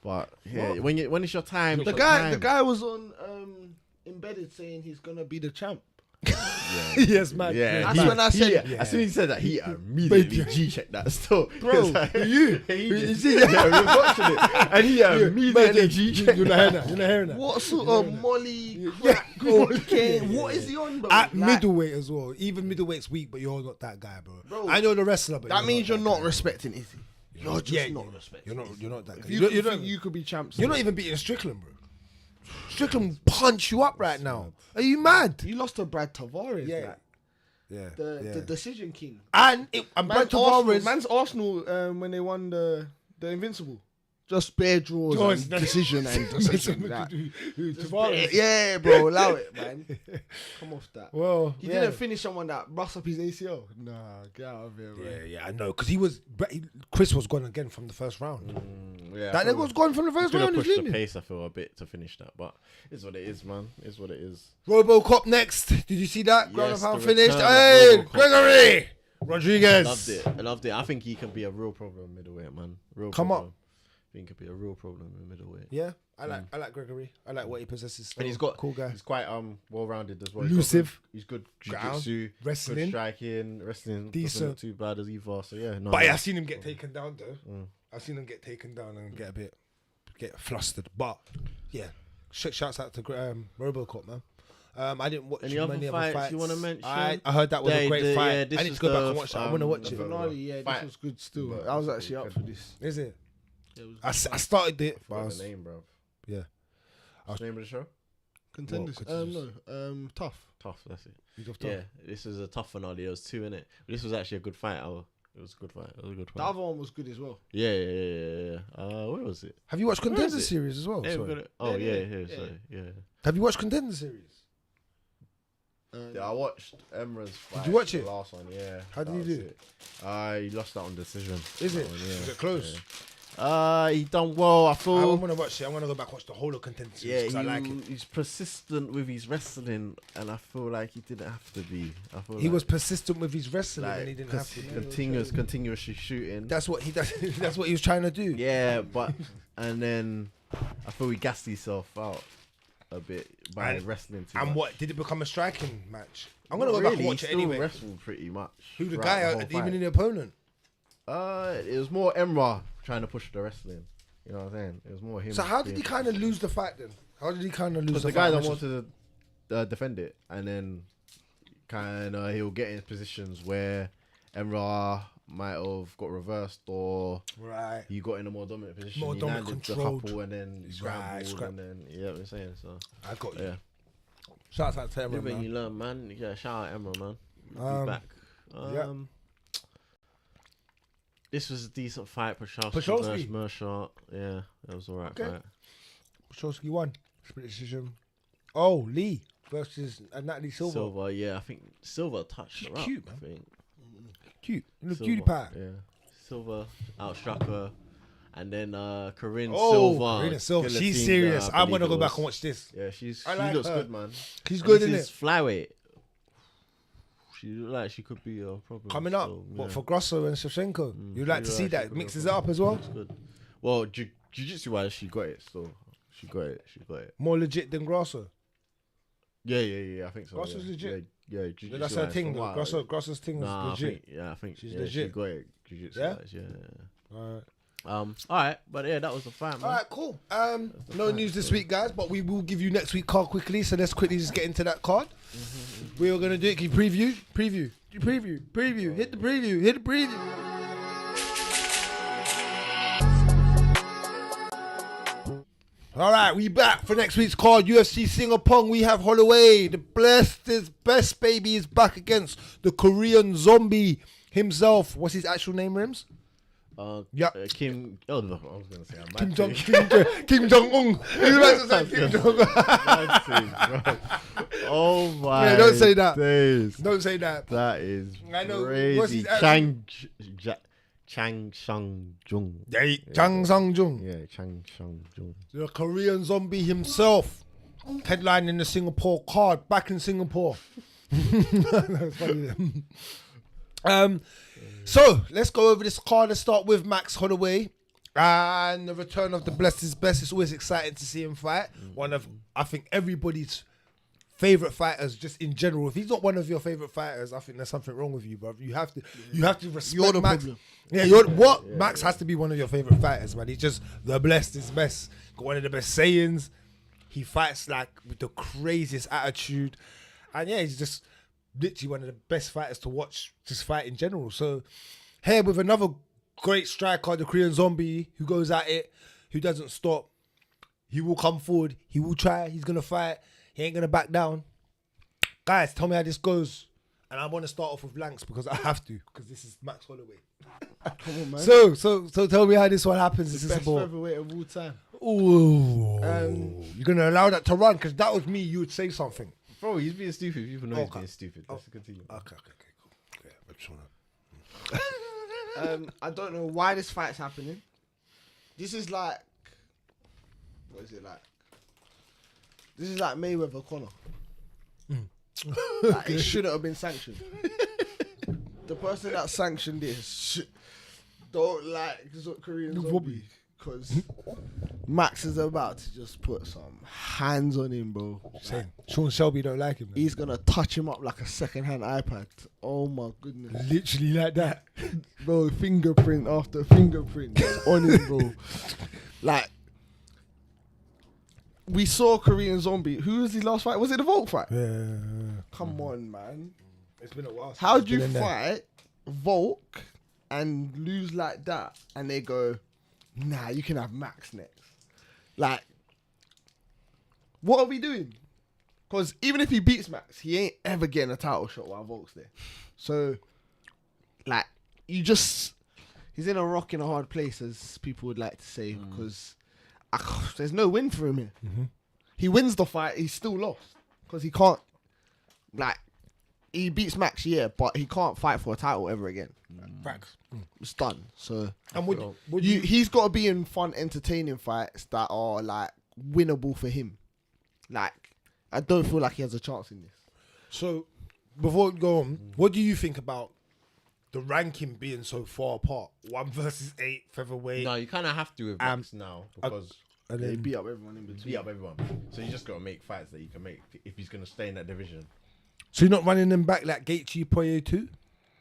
But yeah, when it's your time, The guy was on embedded saying he's gonna be the champ. Yes, man. Yeah, That's when I said- as soon as he said that, he immediately G-checked that still. Bro, you see, yeah, we were watching it, and he immediately G-checked. You're not hearing that. You're not hearing that. What sort of Molly crack cocaine? What is he on, bro? At Like, middleweight as well. Even middleweight's weak, but you're not that guy, bro. I know the wrestler, but that means you're not that respecting Izzy. You're just guy. not respecting. You're not that guy. You You're think not, you could be champs. you're not even beating Strickland, bro. Strickland will punch you up right now. Are you mad? You lost to Brad Tavares. Yeah. Like, Yeah. the decision king. And Brad Tavares. Man's Arsenal when they won the Invincible. Just bare draws and decision and decision. Like, Tavares. yeah, bro, allow it, man. Come off that. Well, He didn't finish someone that bust up his ACL. Nah, get out of here, man. Yeah, I know. Because Chris was gone again from the first round. Yeah, That nigga was gone from the first Could have round. He's pushed the leaving. pace, I feel, a bit to finish that, but it's what it is, man. It's what it is. RoboCop next. Did you see that? Ground Yes, and pound the finished. return of Hey, RoboCop. Gregory Rodriguez. I loved it. I think he can be a real problem middleweight, man. Real Come problem. up. I think could be a real problem in middleweight. Yeah, I like Gregory. I like what he possesses. And he's cool guy. He's quite well-rounded as well. Elusive. He's good Ground, jiu-jitsu, wrestling. good striking, wrestling. Decent. Doesn't look too bad as either. So yeah, no. But yeah, I've seen him get taken down though. Mm. I've seen him get taken down and get flustered. But yeah, shouts out to Robocop, man. I didn't watch Any other many fights other fights. you want to mention? I heard that was a great fight. Yeah, I need to go back and watch that. I want to watch The it. finale, yeah, Fight. this was good still. I was actually up for this. Is it? Yeah, it was I good. started it. But I What's was, the name, bro? yeah. What's the name of the show? Contenders. What, Tough. Tough. That's it. He's off Yeah, top. this is a tough finale. There was 2 in it. But this was actually a good fight. It was a good fight. The other one was good as well. Yeah. Where was it? Have you watched Where is Contender it? Series as well? Yeah, we Sorry. got it. Oh Yeah, yeah. Sorry. Yeah. Have you watched Contender Series? Yeah, I watched Emra's fight. you watch it? The last one, yeah. How did That he was do? it. He lost that on decision. Is That it? one, yeah. Is it close? He done well. I I'm feel. gonna watch it. I'm gonna go back and watch the whole of Contender Yeah, Series because I like it. he's persistent with his wrestling, and I feel like he didn't have to be. I feel He like, was persistent with his wrestling like, and he didn't have to. continuously shooting. That's what he does. That's what he was trying to do. Yeah, but and then I feel he gassed himself out a bit by And- wrestling too And much. what did it become a striking match? I'm gonna Not go back really, and watch he it still anyway. Wrestled pretty much. Who the throughout guy? whole Even fight. in the opponent. It was more Emra trying to push the wrestling. You know what I'm saying? It was more him. So how did being he kind of lose the fight then? How did he kind of lose Because the the guy fight? that wanted to defend it, and then kind of he'll get in positions where Emra might have got reversed, or Right. he got in a more dominant position. More he dominant, landed controlled. a couple, and then he scrambled, scrap. and then you know what I'm saying. So I got you. yeah, Shout out to live everyone, and you man. learn, man. Yeah, shout out Emra, man. Be Um, back. yeah. This was a decent fight, Pachowski Pachowski? versus Mershaw. Yeah, that was alright Okay. fight. Pachowski won. Split decision. Oh, Lee versus Natalie Silva. Silva, yeah, I think Silva touched She's her up. cute, I man. think. Cute. You look Silva, cutie pie. Yeah. Silva outstruck her. And then Corinne Oh, Silva. Karina Silva. guillotined She's her, serious. I I'm gonna believe go it back was. and watch this. Yeah, I she like looks her. good, man. She's And good, this isn't is it? flyweight. She look like she could be a problem. Coming up. so, What yeah. for Grosso and Shevchenko? You'd like to Yeah, see she that. could be a Mixes it problem. up as well. Looks good. Well, jiu-jitsu wise, she got it. So she got it. More legit than Grosso. Yeah. I think so. Grosso's yeah. legit. Yeah, jiu-jitsu That's her wise, thing from though. what I- Grosso's thing is Nah, legit. I think She's yeah, legit. She got it. Jiu-jitsu Yeah? wise, yeah. Alright. All right, but yeah, that was the fight, man. All right, cool. No news this week, guys, but we will give you next week card quickly. So let's quickly just get into that card. We are gonna do it. Can you preview? Preview. Hit the preview. All right, we back for next week's card. UFC Singapore. We have Holloway. The best baby is back against the Korean zombie himself. What's his actual name, Rimz? Yeah. Kim. Oh no, I was gonna say Kim Jong-un. He was about to say Kim Jong-un. Oh my! Yeah, don't say that. Days. Don't say that. That is I know. What's crazy. his actual- Chang Shang Jung. Jang Sang-jung. Yeah, Chang Shang Jung. The Korean zombie himself. Headlining the Singapore card. Back in Singapore. That's funny. So, let's go over this card. Let's start with Max Holloway. And the return of the Blessed is Best. It's always exciting to see him fight. One of, I think, everybody's favorite fighters, just in general. If he's not one of your favorite fighters, I think there's something wrong with you, bro. You have to respect You're the Max. problem. Yeah, Max has to be one of your favorite fighters, man. He's just the Blessed is Best. Got one of the best sayings. He fights like with the craziest attitude. And yeah, he's just literally one of the best fighters to watch just fight in general. So here with another great striker, the Korean zombie, who goes at it, who doesn't stop. He will come forward. He will try. He's going to fight. He ain't going to back down. Guys, tell me how this goes. And I want to start off with Lankz because I have to, because this is Max Holloway. Come on, man. So tell me how this one happens. This is Best a ball. featherweight of all time. Ooh. You're going to allow that to run because that was me. You would say something. Bro, he's being stupid. People know he's Okay. being stupid. Let's continue. Okay, cool. Yeah, I just want to... I don't know why this fight's happening. This is like, what is it like? This is like Mayweather Conor. Like, it shouldn't have been sanctioned. The person that sanctioned this don't like Korean zombie. because Max is about to just put some hands on him, bro. Same. Sean Shelby don't like him. Man. He's gonna touch him up like a second-hand iPad. Oh my goodness, Literally like that. bro! Fingerprint after fingerprint on him, bro. Like we saw Korean Zombie. Who was his last fight? Was it the Volk fight? Yeah. Come on, man. It's been a while. since How he's do you been in there. fight Volk and lose like that? And they go, nah, you can have Max next. Like, what are we doing? Because even if he beats Max, he ain't ever getting a title shot while Volk's there. So, like, he's in a rock in a hard place, as people would like to say, because there's no win for him here. Mm-hmm. He wins the fight, he's still lost. Because he can't, like, he beats Max, yeah, but he can't fight for a title ever again. Facts. It's done. So, And would he's got to be in fun, entertaining fights that are, like, winnable for him. Like, I don't feel like he has a chance in this. So, before we go on, what do you think about the ranking being so far apart? 1 versus 8 featherweight. No, you kind of have to with Max now because And They then, beat up everyone in between. beat up everyone. So you just got to make fights that you can make if he's going to stay in that division. so you're not running them back like Gaethje, Poirier too?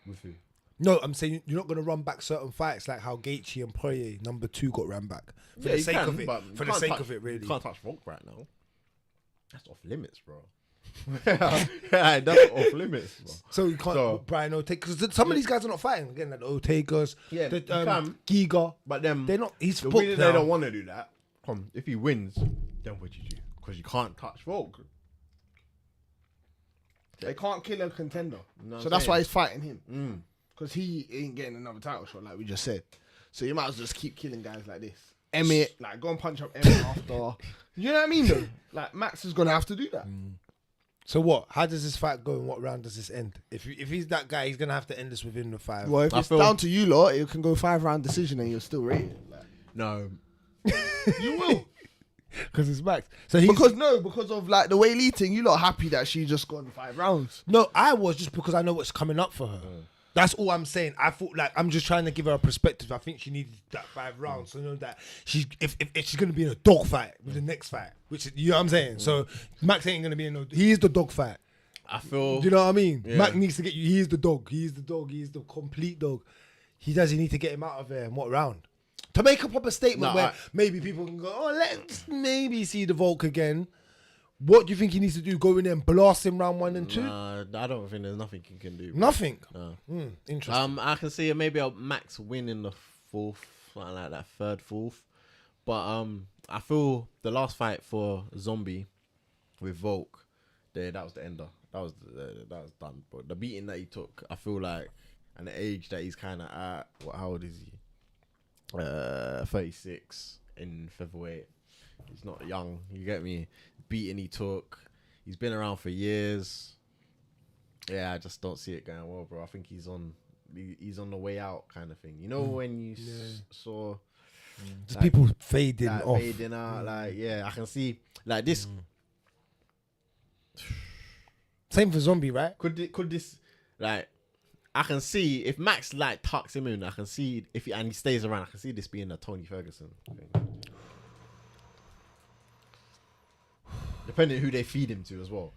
With who? No, I'm saying you're not going to run back certain fights like how Gaethje and Poirier number 2 got ran back for the you sake can, of it. but For you the can't sake touch- of it, really. You can't touch Volk right now. That's off limits, bro. Yeah, that's off limits, bro. So you can't So- put Brian Ortega because some of these guys are not fighting again, like the Ortegas, Yeah, the you can. Giga. But then They're not. He's the booked reason now. they don't want to do that. If he wins, then what do you do? Because you can't touch Volk. They can't kill a contender. know what So I'm that's saying? why he's fighting him. Because he ain't getting another title shot, like we just said. So you might as well just keep killing guys like this. Emmett, like go and punch up Emmett after. You know what I mean, though? Like Max is going to have to do that. So what? How does this fight go and what round does this end? If he's that guy, he's gonna have to end this within the 5. Well, if I it's feel- down to you lot, it can go 5-round decision and you're still rated. Like, No. you will. Because it's Max. So he's Because of like the way Lee thing, you lot happy that she just gone 5 rounds. no. I was just because I know what's coming up for her. That's all I'm saying. I thought like I'm just trying to give her a perspective. I think she needed that 5 rounds to know that she's if she's gonna be in a dog fight with the next fight, which is, you know what I'm saying. So Max ain't gonna be in no. He is the dog fight. I feel. Do you know what I mean? Yeah. Mac needs to get you. He is the dog. He is the dog. He is the complete dog. He doesn't need to get him out of there. And what round? To make a proper statement No, where maybe people can go, oh, let's maybe see the Volk again. What do you think he needs to do? Go in there and blast him round 1 and 2? Nah, I don't think there's nothing he can do. Nothing. No. Interesting. I can see maybe a Max win in the 4th, something like that, 3rd, 4th. But I feel the last fight for Zombie with Volk, that was the ender. That was done. But the beating that he took, I feel like, and the age that he's kind of at, how old is he? 36 in featherweight. He's not young. You get me? Beating he took. He's been around for years. Yeah, I just don't see it going well, bro. I think he's on the way out, kind of thing. You know when you saw Just people fading like, off. fading out, like I can see like this. Same for Zombie, right? Could this like? I can see if Max like tucks him in. I can see and he stays around. I can see this being a Tony Ferguson thing. Depending who they feed him to as well.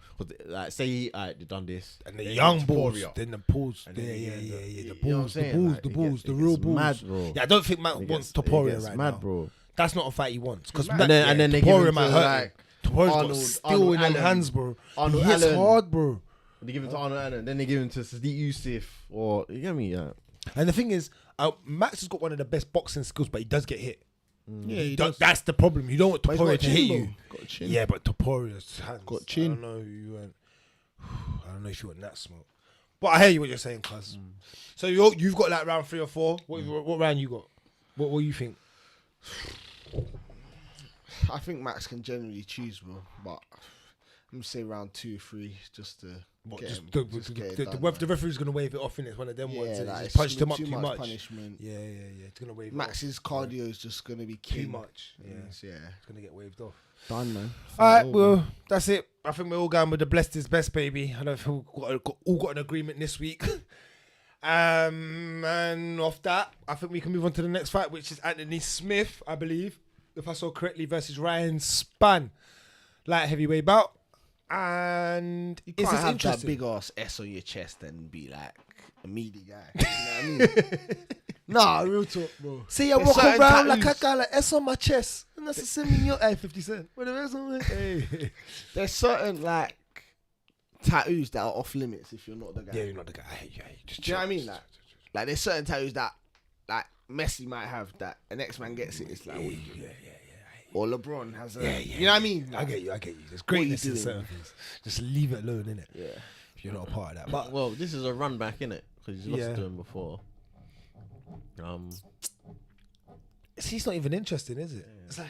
Like say they've done this And the then young it's bulls, Topuria. then the bulls, And then yeah, you get the you know what I'm bulls, the saying? bulls, Like, the it bulls, gets- the it real gets bulls. mad, bro. Yeah, I don't think Matt It wants gets- Topuria it gets right mad, now. bro. That's not a fight he wants because And then they give Topuria him might to, hurt like, him. Topuria's got Arnold- steel Arnold in them Allen. hands, bro. Arnold He hits Allen. hard, bro. They give him to Arnold Allen, then they give him to Sadiq Yusuf, or you get me? Yeah. And the thing is, Max has got one of the best boxing skills, but he does get hit. Yeah, he does. That's the problem. You don't want But he's got Topuria a to chin, hit though. you. Got a chin. Yeah, but Topuria's hands. Got chin. I don't know who you want. I don't know if you want that smoke. But I hear you what you're saying, cuz. So you've got like round 3 or 4. What round you got? What you think? I think Max can generally choose, bro. But I'm going to say round 2, 3, just to What, get just him. the, just get it the, done, the referee's gonna wave it off in it. It's one of them ones. yeah, And like, just punched him up too too much. punishment. Yeah. It's gonna wave Max's it off. cardio is just going to be Too king. much. Yeah. Yeah. It's gonna get waved off. Done, man. All right, well, that's it. I think we're all going with the blessed is best, baby. I don't know if we all got an agreement this week. And off that, I think we can move on to the next fight, which is Anthony Smith, I believe, if I saw correctly, versus Ryan Spann, light heavyweight bout. And You is can't this have that interesting? big ass S on your chest and be like a meaty guy. You know what I mean? Nah, real talk, bro. See, I There's walk certain around like a tattoos. guy like S on my chest, and that's the same in your hey 50 Cent. What the rest of my hey. There's certain like tattoos that are off limits if you're not the guy. Yeah, you're not the guy. I hate you. Just Do you know what I mean? chill. Like there's certain tattoos that like Messi might have that an X-Man gets it. It's like, what you doing? Or LeBron has a. You know what I mean? I get you. There's greatness in doing? certain things. Just leave it alone, innit? Yeah. If you're not a part of that. But Well, this is a run back, innit? Because he's Yeah. lost to him before. it's not even interesting, is it? It's like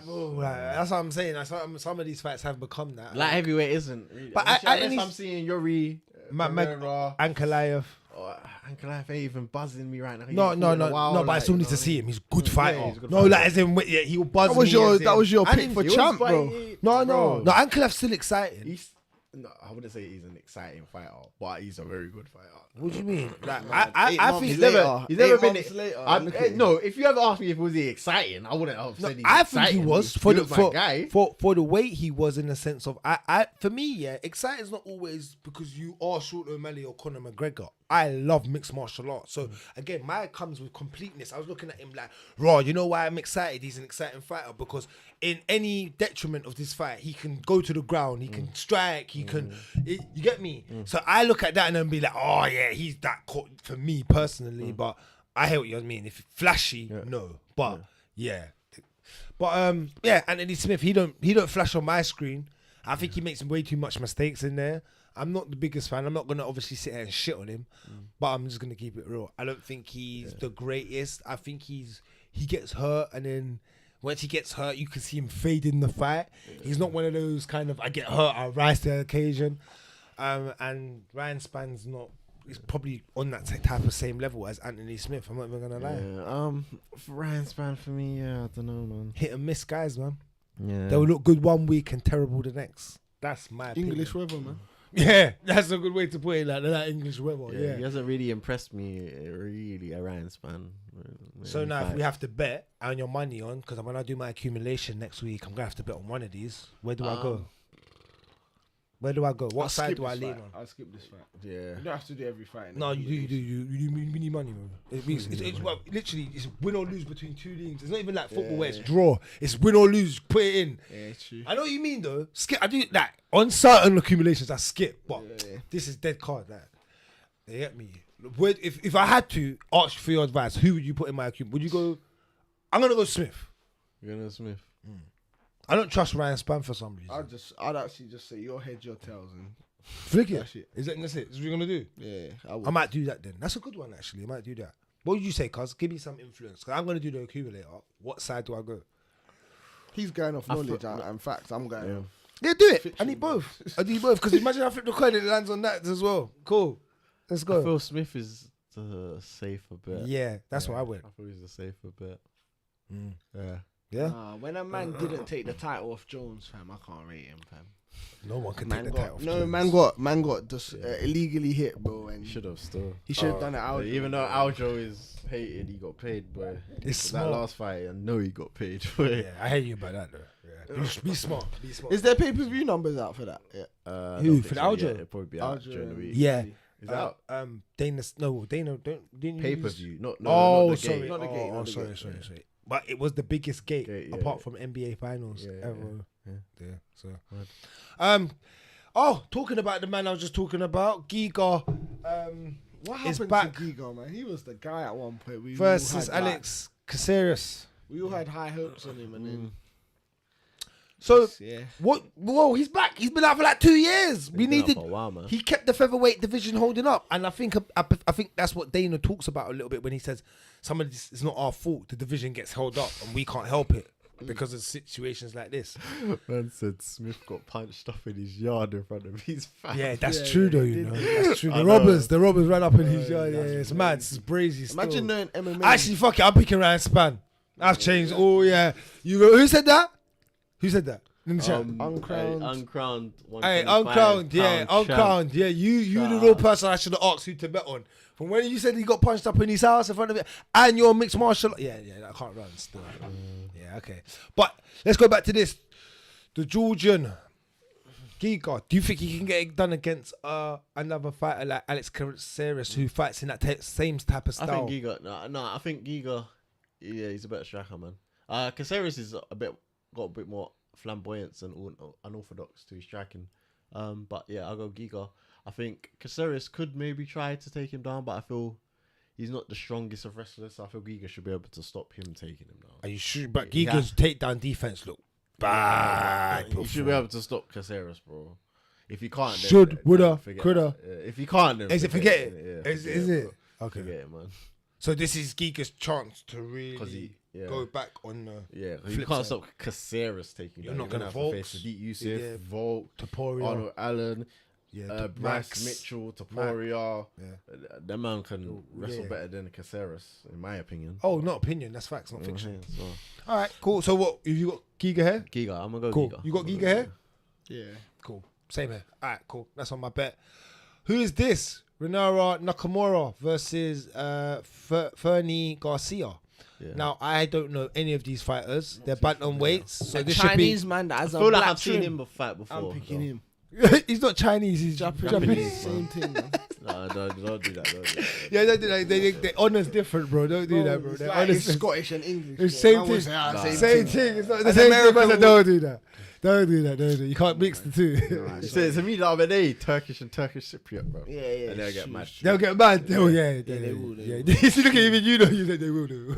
oh, like, that's what I'm saying. Like, some of these fights have become that. Light heavyweight isn't. Really. But Unless I'm seeing Yuri, Vera, Ankalaev. Ankalaev ain't even buzzing me right now. No, but I still need to see him. He's a good fighter. he's a good No, fighter. like as in, yeah, he will buzz That was me your as in- that was your I pick didn't- for he was champ, bro. No, Ankalev's still exciting. No, I wouldn't say he's an exciting fighter, but he's a very good fighter. What do you mean? Like, Eight I months think He's later. never, he's 8 never been. months later, I'm- look at him. no, if you ever asked me if was he exciting, I wouldn't have said he's I exciting. think he was He for was my guy. for the weight he was in the sense of for me, yeah, exciting is not always because you are Sean O'Malley or Conor McGregor. I love mixed martial arts. So again, mine comes with completeness. I was looking at him like, raw, you know why I'm excited? He's an exciting fighter because in any detriment of this fight, he can go to the ground, he can strike, he can you get me? So I look at that and then be like, oh yeah, he's that for me personally, but I hear what you mean. If flashy, no. But yeah. But yeah, Anthony Smith, he don't flash on my screen. I think he makes way too much mistakes in there. I'm not the biggest fan. I'm not gonna obviously sit here and shit on him, but I'm just gonna keep it real. I don't think he's the greatest. I think he gets hurt, and then once he gets hurt, you can see him fade in the fight. He's not one of those kind of I get hurt, I rise to the occasion. And Ryan Spann's not. He's probably on that type of same level as Anthony Smith. I'm not even gonna lie. Yeah, for Ryan Spann for me, yeah, I don't know, man. Hit and miss guys, man. Yeah, They'll look good one week and terrible the next. That's my English opinion. weather, man. Yeah, that's a good way to put it. Like that English weather. Yeah, he Yeah. hasn't really impressed me, really, a Ryan Spann. So now, if we have to bet and your money on, because when I do my accumulation next week, I'm gonna have to bet on one of these. Where do I go? Where do I go? What side do I lean on? I'll skip this fight. yeah, You don't have to do every fight. No, you need money, bro. It means it's well, literally it's win or lose between two teams. It's not even like football where it's draw. It's win or lose. Put it in. Yeah, true. I know what you mean though. Skip. I do like on certain accumulations. I skip, but this is dead card. Like, they get me. If I had to ask for your advice, who would you put in my accumulation? Would you go? I'm gonna go Smith. you're gonna Smith. I don't trust Ryan Spann for some reason. I'd actually just say your head, your tails, and Flick it. that's it. That's it. That's what you're gonna do. Yeah, I might do that then. That's a good one actually. I might do that. What would you say, cuz? Give me some influence. Cause I'm gonna do the accumulator. What side do I go? He's going off knowledge and facts. I'm going. Off. Yeah, do it. Fiction, I need both. I need both. Because imagine I flip the coin and it lands on that as well. Cool. Let's I go. feel Smith is the safer bet. Yeah, that's what I went. I feel he's the safer bet. Yeah. Yeah. When a man didn't take the title off Jones, fam, I can't rate him, fam. No one can Man take the got, title. off no, Jones. man got just illegally hit, bro, and Should have still. he should have done it out. Even though Aljo is hated, he got paid, boy. It's That smart. last fight, I know he got paid. Boy. Yeah, I hate you about that though. Yeah. Be smart. Be smart. Is there pay-per-view numbers out for that? Yeah. I Who, don't for think the so Aljo? yet. It'll probably be out Aljo during the week. Yeah. Is it out? Dana didn't Pay per view. Not Oh, the sorry. gate. Not the gate, Oh, not the sorry, gate. sorry. But it was the biggest gate, Yeah, apart yeah. from NBA finals Yeah, ever. yeah. So. Talking about the man I was just talking about, Giga. What Is happened back. to Giga, man? He was the guy at one point. We Versus all had, Alex Caceres. We all had high hopes on him, and then So yeah. what? Whoa, he's back. He's been out for like 2 years. We He's been out needed. for a while, man. He kept the featherweight division holding up, and I think that's what Dana talks about a little bit when he says some of this is not our fault. The division gets held up, and we can't help it because of situations like this. Man said Smith got punched up in his yard in front of his fans. Yeah, that's true though. You know, that's true. I The know. robbers ran up in his yard. Yeah, it's mad. It's brazy. Imagine still. knowing MMA. Actually, fuck it. I'm picking Ryan Spann. I've changed. Oh yeah. Who said that? Who said that? In the chat. Uncrowned. Uncrowned. Hey, 125 uncrowned, yeah, pound champ. uncrowned, yeah. You the real person I should have asked who to bet on. From when you said he got punched up in his house in front of it, and you're mixed martial. Yeah, I can't run still. Yeah, okay. But let's go back to this. The Georgian Giga. Do you think he can get it done against another fighter like Alex Caceres, who fights in that same type of style? I think Giga. No, I think Giga. Yeah, he's a better striker, man. Caceres is got a bit more flamboyance and unorthodox to his striking. But yeah, I'll go Giga. I think Caceres could maybe try to take him down, but I feel he's not the strongest of wrestlers, so I feel Giga should be able to stop him taking him down. Are you sure? But Giga's takedown defense look bad. He should be able to stop Caceres, bro. If he can't, then should, woulda, forget coulda. that. If he can't, then Is it forget it? Yeah, Is it? Okay. Forget it, man. So this is Giga's chance to really he go back on the you flip can't side. stop Caceres taking. You're down. not gonna have to Volks. face Sadiq Youssef, Yeah. Volk, Topuria. Arnold Allen. Bryce Max. Mitchell, Topuria. That man can wrestle yeah. better than Caceres, in my opinion. Oh, not opinion. That's facts, not fiction. So, All right, cool. So what? Have you got Giga here? Giga, I'm gonna go Cool. Giga. You got Giga here? Yeah. Cool. Same here. All right, cool. That's on my bet. Who is this? Renara Nakamura versus Fernie Garcia. Yeah. Now, I don't know any of these fighters. They're bantamweights, so this Chinese man that I has a feel like black I've seen trim. him fight before. I'm picking him. should be. He's not Chinese. He's Japanese. Japanese. Same thing, man. No, don't do that. Don't do that. Yeah, don't do that. They honor's different, bro. Don't do that, bro. It's Their like honor's it's Scottish and English. It's bro. same Man would thing. say, Same same thing. It's not the An same American thing. Don't do that. Don't do that. Don't do that. You can't mix the two. He said to me the other day, Turkish and Turkish Cypriot, bro. Yeah. And they'll get mad. They'll get mad. Oh yeah, they will, they Yeah, will. you see, look at even you know they will do.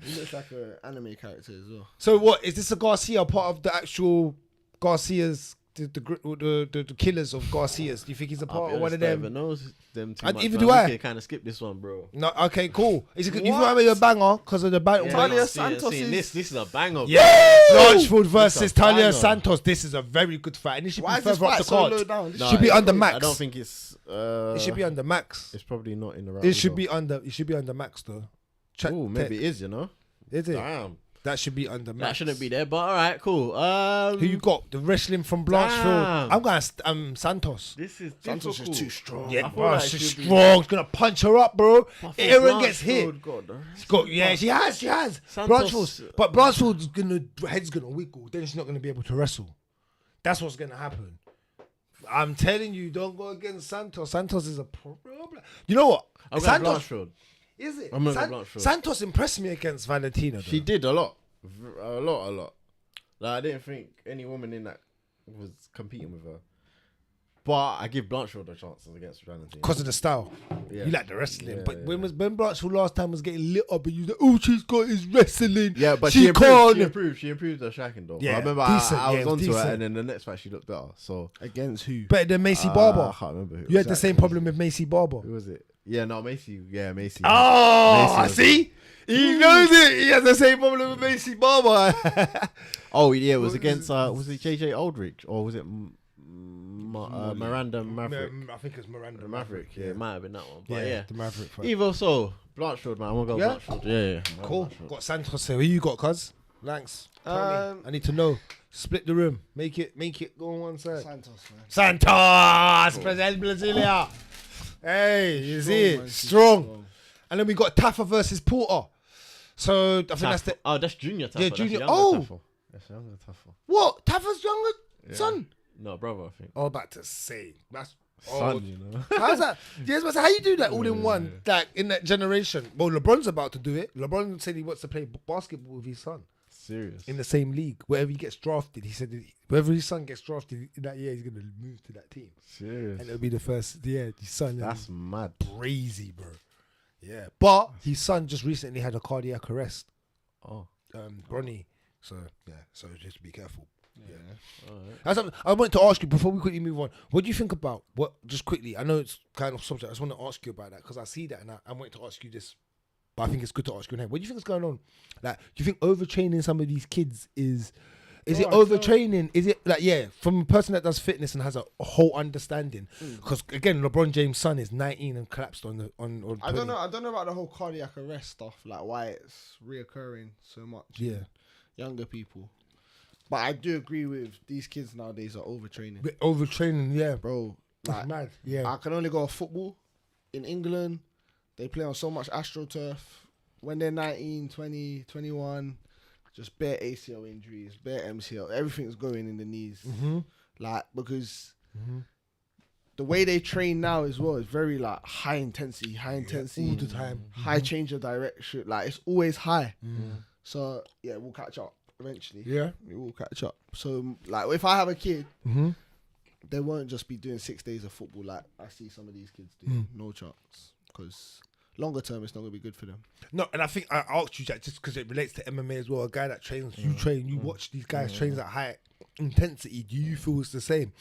He looks like an anime character as well. So what is this? A Garcia part of the actual Garcias, the killers of Garcias? Do you think he's a part of one of I them? even knows them too And much, even man. do I. We can kind of skip this one, bro. No, okay, cool. Is it? You feel like a banger because of the battle? Yeah, Talia no, Santos seeing is- this is a banger. Yeah, Blanchfield versus This a Talia banger. Santos. This is a very good fight, and it should Why be is this further up fight the so card. low down? This No, should be it's under probably- max. I don't think it's. It should be under max. It's probably not in the right. It should be under. It should be under max though. Check. Oh, maybe it is. You know. Is it? Damn. That should be under max. That shouldn't be there, but all right, cool. Who you got? The wrestling from Blanchfield. Damn. I'm going Santos. This is Santos difficult. is too strong. Yeah, I feel bro, like she's she'll be- strong. She's gonna punch her up, bro. I feel Aaron gets hit. Blanchfield got the rest Got, of the yeah, punch. she has. Santos- Blanchfield, but Blanchfield's head's gonna wiggle. Then she's not gonna be able to wrestle. That's what's gonna happen. I'm telling you, don't go against Santos. Santos is a problem. You know what? I'm going Santos Blanchfield. is it? I'm gonna go Blanchfield. Santos impressed me against Valentina. Though. She did a lot. A lot. Like, I didn't think any woman in that was competing with her. But I give Blanchfield a chance against Valentina. Because of the style. Yeah. You like the wrestling. Yeah, but yeah. when Blanchfield last time was getting lit up and you was like, oh, she's got his wrestling. Yeah, but she can't. She improved her striking though. Yeah, I remember decent, I was yeah, it was onto decent. her, and then the next fight she looked better. So Against who? Better than Macy I Barber. can't remember who. You had the same problem with Macy Barber. Who was it? Yeah, no, Macy. Yeah, Macy. Oh, Macy was- see? He knows it. He has the same problem with Macy Barber. Oh yeah, it was against was it JJ Aldrich or was it Miranda Maverick? I think it's Miranda Maverick. Yeah, it might have been that one. But Yeah, yeah. the Maverick fight. Either so, Blanchfield, man. I'm gonna go Yeah? Blanchfield. Yeah. Cool. Got Santos here. Who you got, cuz? Lankz. Tell me. I need to know. Split the room. Make it go on one side. Santos, man. Santos! Brasilia. Hey, you see it? man, she's Strong. And then we got Taffa versus Porter. So I think that's the. Oh, that's Junior Taffa. Yeah, That's Junior- younger oh! Taffa. That's younger Taffa. What? Taffa's younger son? No, brother, I think. I was about to say. That's. Son, you know. How's that? Yes, but how you do that all in one, like in that generation? Well, LeBron's about to do it. LeBron said he wants to play basketball with his son Serious. in the same league. Wherever he gets drafted, he said that wherever his son gets drafted in that year, he's gonna move to that team, Serious. and it'll be the first. Yeah, his son. That's mad. crazy, bro. Yeah, but his son just recently had a cardiac arrest. Oh. Bronny. So yeah, so just be careful. Yeah. Alright. That's something I wanted to ask you before we quickly move on. What do you think about what? Just quickly, I know it's kind of subject. I just want to ask you about that because I see that and I wanted to ask you this, but I think it's good to ask you now. What do you think is going on? Like, do you think overtraining some of these kids is it overtraining? Is it like from a person that does fitness and has a whole understanding? Because again, LeBron James' son is 19 and collapsed on I 20. don't know. I don't know about the whole cardiac arrest stuff. Like why it's reoccurring so much. Yeah. in younger people. But I do agree with these kids nowadays are overtraining, But overtraining, yeah, bro. that's Like, mad. Yeah. I can only go off football. in England, they play on so much AstroTurf. When they're 19, 20, 21, just bare ACL injuries, bare MCL, everything's going in the knees. Like, because the way they train now as well is very like high intensity, all the time. high change of direction. Like, it's always high. So yeah, we'll catch up eventually. Yeah. We will catch up. So like, if I have a kid, they won't just be doing 6 days of football like I see some of these kids do. No chance. Because longer term, it's not going to be good for them. No, and I think I asked you that just because it relates to MMA as well. A guy that trains, you train, you watch these guys train at high intensity. Do you feel it's the same?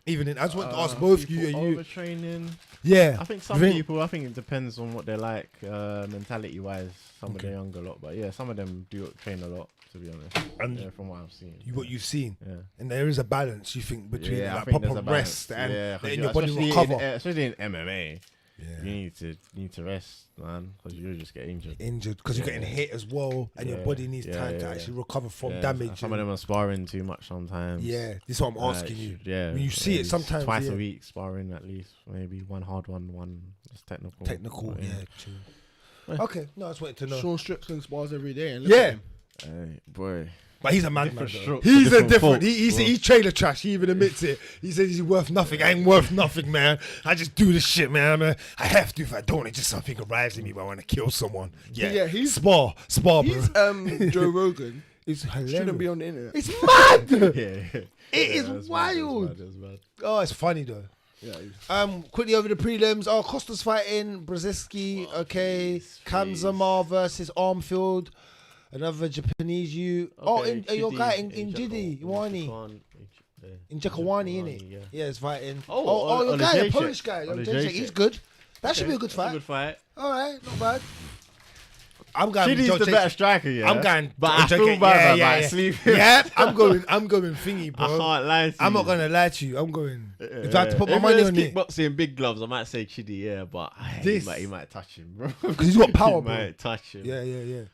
Even in, I just want to ask both you. Are you overtraining? Yeah. I think some people. I think it depends on what they're like, mentality wise. Some of the younger lot, but yeah, some of them do train a lot. To be honest, and from what I've seen, what you've seen, yeah, and there is a balance. You think between I like think proper rest and letting your body especially recover, especially in MMA. Yeah. You need to rest, man, because you just get injured. Because you're getting hit as well, and your body needs time to actually recover from damage. Some of them are sparring too much sometimes. Yeah, this is what I'm asking you. Yeah, when you see it sometimes, twice a week sparring at least, maybe one hard one just technical. True. Okay, no, I just wanted to know. Sean Strickland spars every day. And look at him. Hey, boy. But he's a madman. He's a different. He's trailer trash. He even admits it. He says he's worth nothing. I ain't worth nothing, man. I just do this shit, man. I have to. If I don't, it just something arrives in me. But I want to kill someone. Yeah. He's spar, bro. He's Joe Rogan. It's hilarious. Shouldn't be on the internet. It's mad. It is wild. Mad. Oh, it's funny though. Yeah. Quickly over the prelims. Oh, Costa's fighting Brzezinski. Okay. Kanzama versus Armfield. Another Japanese you. Your guy in Jidi, Iwani. In Jakawani, innit? Yeah, he's fighting. Your guy, a Polish guy. He's good. That should be a good fight. All right, not bad. I'm going. Chidi's the better striker, yeah. I'm going. But I feel bad about sleeping. Yeah, I'm going thingy, bro. I can't lie to you. I'm not going to lie to you. I'm going. If I have to put my money on it. Kickboxing, big gloves, I might say Chidi, yeah, but he might touch him, bro. Because he's got power, bro. He might touch him. Yeah.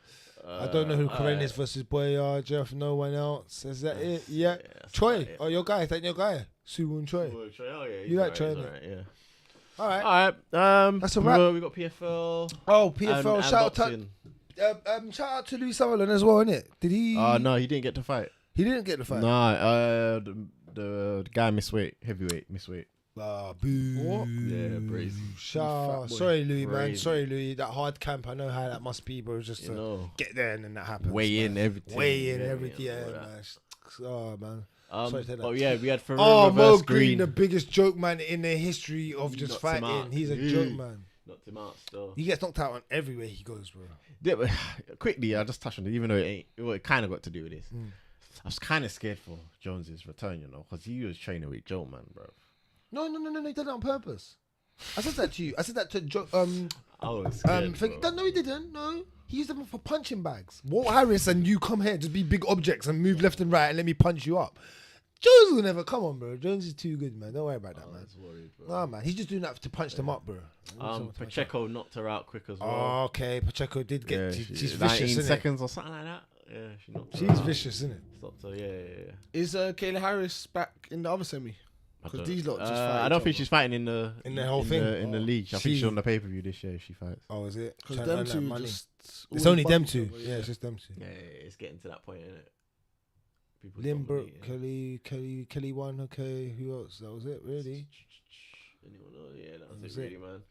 I don't know who Karenis versus Boyard, Jeff, no one else. Is that it? Yeah. Troy. Your guy. Is that your guy? Suwon Troy. Oh, yeah. You like Troy, right, yeah. All right. That's a wrap. We got PFL. Oh, PFL. And shout out to Louis Sutherland as well, innit? Did he? No, he didn't get to fight. He didn't get to fight? No, the guy heavyweight missweight. Boo. What? Yeah, brazy. Sorry, Louis, man. Sorry, Louis. That hard camp, I know how that must be, bro. Just to get there and then that happens. Weigh in everything. Yeah, man. Oh, man. We had Ferrer Mo versus Green, the biggest joke man in the history of just fighting. He's a joke man. Knocked him out still. He gets knocked out on everywhere he goes, bro. Yeah, but quickly, I just touched on it, even though it kind of got to do with this. I was kind of scared for Jones's return, because he was training with Joe, man, bro. No, he did it on purpose. I said that to you. I said that to Joe. I was scared, no, he didn't. No, he used them for punching bags. Walt Harris and you come here, just be big objects and move left and right and let me punch you up. Jones will never come on, bro. Jones is too good, man. Don't worry about that, man. Worried, bro. Nah, man. He's just doing that to punch them up, bro. Pacheco knocked her out quick as well. Oh, okay. Pacheco did get. She's vicious, 19 seconds or something like that. Yeah, she knocked her She's out. vicious, isn't it? Stopped her, yeah. Is Kayla Harris back in the other semi? Because these lot just fight. I don't think she's fighting in the whole thing in the league. I think she's on the pay per view this year. She fights. Oh, is it? Because them two just. It's only them two. Yeah, it's just them two. Yeah, it's getting to that point, isn't it? Limburg, Kelly won. Okay, who else? That was it, really. Anyone else? Yeah, that was it, really, man.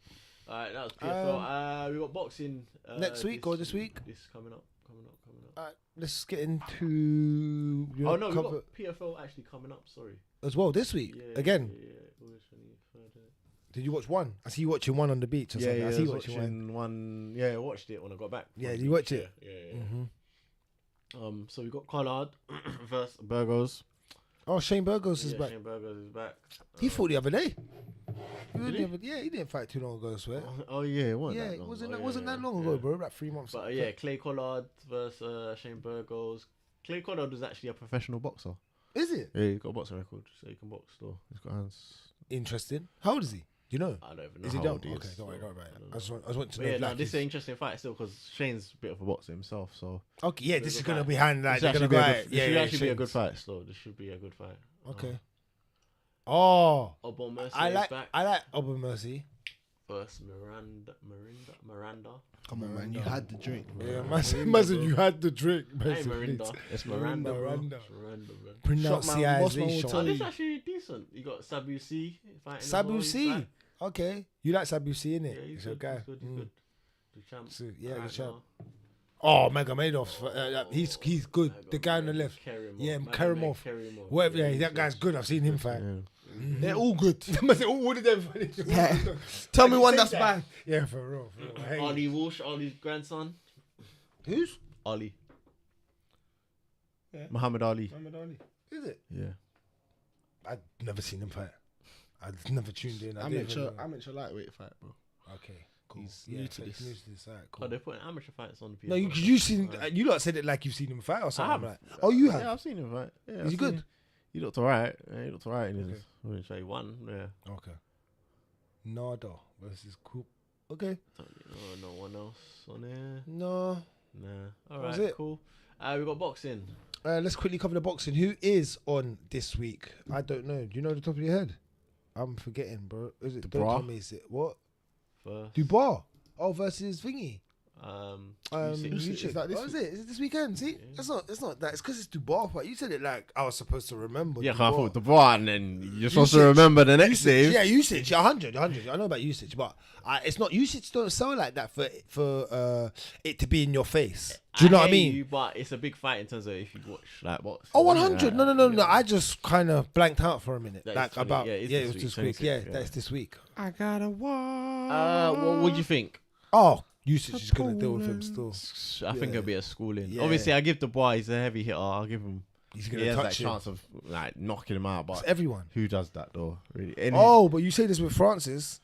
All right, that was PFL. We got boxing next week or this week. This coming up. All right, let's get into. We got PFL actually coming up. Sorry. As well this week again. Yeah. Did you watch one? I see you watching one on the beach or something. Yeah, I see you watching one. Yeah, I watched it when I got back. Yeah, you watch it. Yeah. So we got Collard versus Burgos. Oh, Shane Burgos is back. Shane Burgos is back. He fought the other day. He He didn't fight too long ago, I swear. Oh yeah, it wasn't that long ago, bro. About 3 months. But Clay Collard versus Shane Burgos. Clay Collard was actually a professional boxer. Is it? Yeah, he's got a boxing record, so he can box still. He's got hands. Interesting. How old is he? Do you know? I don't even know. Is he how done? old he Okay, is, don't worry about it. I just want to know. know. This is an interesting fight still because Shane's a bit of a boxer himself. So okay, yeah, this is gonna be hand like they're gonna go. This should actually be a good fight. Still, this should be a good fight. Okay. Oh, Obon Mercy I like is back. I like Obon Mercy. versus Miranda. Come on, man. You had the drink. Yeah, imagine you had the drink. Hey, basically. Miranda. It's Miranda, bro. Miranda. It's Miranda, man. Pronunciation. Oh, this is actually decent. You got Sabu C fighting. Sabu C. Okay. You like Sabu C, innit? Yeah, he's your good. guy. He's good. The champ. So, yeah, right the champ. now. Oh, Magomadov. He's good. The guy on the left. Yeah, Karimov. Whatever. Yeah, that guy's good. I've seen him fight. They're all good. All of them. Yeah. Tell me one that's bad. Yeah, for real. Hey. Ollie Walsh, Ollie's grandson. Who's? Ollie. Yeah. Muhammad Ali. Is it? Yeah. I've never seen him fight. I've never tuned in. Amateur lightweight fight, bro. Okay, cool. He's new to this. Right, cool. Oh, they're putting amateur fights on the PS. No, you seen? You lot said it like you've seen him fight or something. have. Like. Oh, you have. Yeah, I've seen him fight. Yeah, Is he good? He looked alright. Yeah, he looked alright. I'm gonna say one. Yeah. Okay. Nada versus Coop. Okay. No one else on there. No. Nah. That was Alright, it. cool. We got boxing. Let's quickly cover the boxing. Who is on this week? I don't know. Do you know the top of your head? I'm forgetting, bro. Is it? Don't Dubois. tell me. Is it what? First. Dubois. Oh, versus Thingy. Usyk. Is that this Is it? Is it this weekend? See, it's not that. It's because it's Dubois. But you said it like I was supposed to remember. Yeah, I Dubois. thought Dubois, and then you're supposed to Usage. remember the next day. Yeah, usage. 100. I know about usage, but it's not usage. Don't sell like that for it to be in your face. Do you know what I mean? But it's a big fight in terms of if you watch like boxing. Oh, 100. No. I just kind of blanked out for a minute. That is Like 20 about yeah, it was this this week, week. 26, Yeah, yeah. that's this week. I gotta walk. What do you think? Oh, usage is gonna deal with him still. I think it'll be a schooling. Yeah. Obviously, I give Dubois. He's a heavy hitter. I'll give him. He's He gonna has that touch him. chance of like knocking him out. It's But everyone. who does that though? Really? Oh, but you say this with Francis.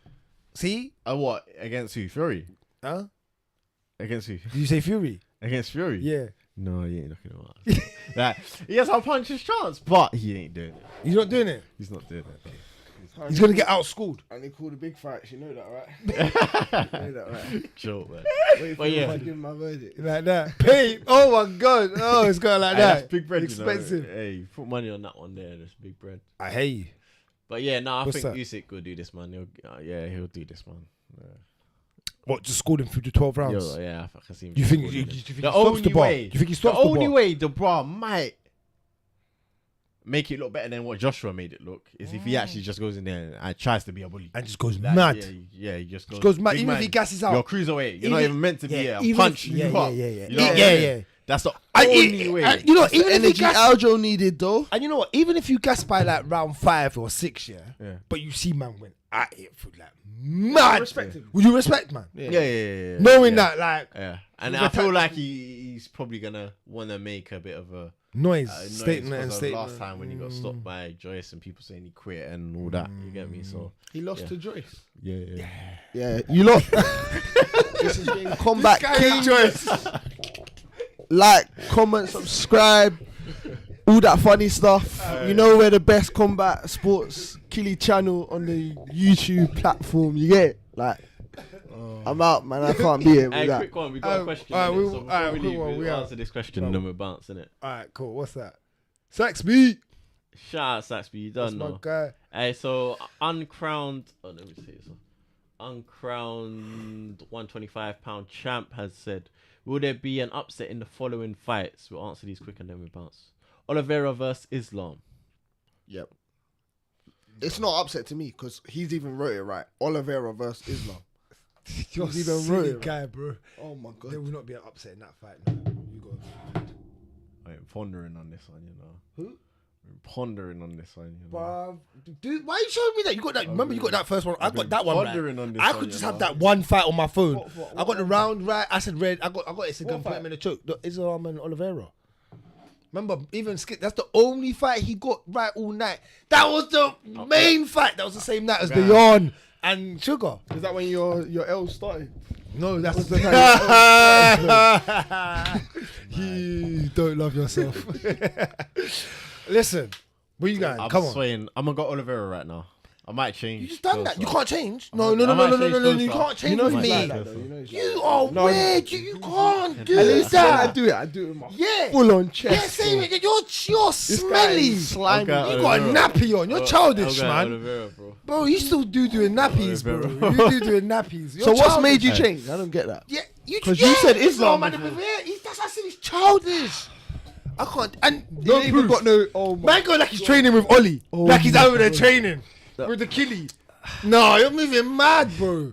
See? What against who? Fury. Huh? Against who? Did you say Fury? Against Fury. Yeah. No, he ain't knocking him out. Like, he has a punch his chance, but he ain't doing it. You're not doing it. He's not doing it. He's gonna get outschooled. And they call the big fights. You know that, right? You know that, right? Joke, man. Wait But yeah. I give my verdict. Like that. Pay. Oh my god. Oh, it's going like Hey, that. that's big bread, Expensive. You know? Hey, put money on that one there. That's big bread. I hate you. But yeah, no, I What's think that? Usyk will do this, man. He'll do this, man. What? Just scored him through the 12 rounds. Yeah, I can see him. You think scoring you this. think he The stops only the bar? way? You think he The stops the only bar? way Dubois might make it look better than what Joshua made it look is if he actually just goes in there and tries to be a bully. And just goes Like, mad. Yeah, he just Goes mad. big Even if man, he gasses out. you're cruiserweight. You're not even meant to be a even punch. if- you up. Yeah. You know what I Yeah. mean? That's the I- only way. you know, That's even the if you energy gas, Aljo needed, though. and you know what? Even if you gas by like round 5 or 6, yeah. Yeah. But you see, man, went at it for like mad. respect him. Would you respect, man? Yeah. Knowing yeah. that, like, Yeah, and He's I feel attacked- like he's probably gonna want to make a bit of a noise, noise statement, and because of statement. last time when he got stopped by Joyce and people saying he quit and all that. You get me? So He lost Yeah. to Joyce. yeah. Yeah, you lot. This has been Kombat Cave. Like, comment, subscribe, all that funny stuff. You know we're the best combat sports killy channel on the YouTube platform. You get it? Like, I'm out, man. I can't be here with Hey, that. quick one. We got a question. alright, innit? we- So before alright, we quick leave, one, we we'll out. answer this question and then we're bouncing it. All right, cool. What's that? Saxby. Shout out Saxby, you That's don't my know. guy. Hey, so uncrowned. Oh, let me see this. Uncrowned 125-pound champ has said, "Will there be an upset in the following fights?" We'll answer these quick and then we bounce. Oliveira versus Islam. Yep. It's not upset to me because he's even wrote it right. Oliveira versus Islam. You're He's even silly rude, guy, bro. Oh my There god. will not be an upset in that fight. No. You go. I'm pondering on this one, you know. Who? I'm pondering on this one, you know. Bruv. Dude, why are you showing me that? You got that. Remember, you got that first one. I got that one pondering right. on this I one, could you just know. have that one fight on my phone. What I got the round right. I said red. I got it. So What put him fight? in the choke. The Islam and Oliveira. Remember, even Skip. That's the only fight he got right all night. That was the main fight. That was the same night as the Yarn and Sugar. Is that when your L started? No, that's Was the the You don't love yourself. Listen, where you going? I'm Come on. swaying. I'm gonna go Oliveira right now. I might change. You just done that. You closer. can't change. No. You can't change You know with he's me. like that, though. You know he's You like are No, weird. You can't do At least that. I do it. I do it with my Yeah. full on Yeah, chest. same. bro. You're This guy smelly. is slimy. Okay, You got a nappy on. You're childish, man. Vera, bro. Bro, you still doing nappies, bro. You doing nappies. You're So what's childish. made you change? I don't get that. Yeah, 'Cause you said Islam man. before. That's I said he's childish. I can't. And You ain't even got no. Oh my. man, go like he's training with Ollie. Oh Like he's my over there training with the killie. No, you're moving mad, bro.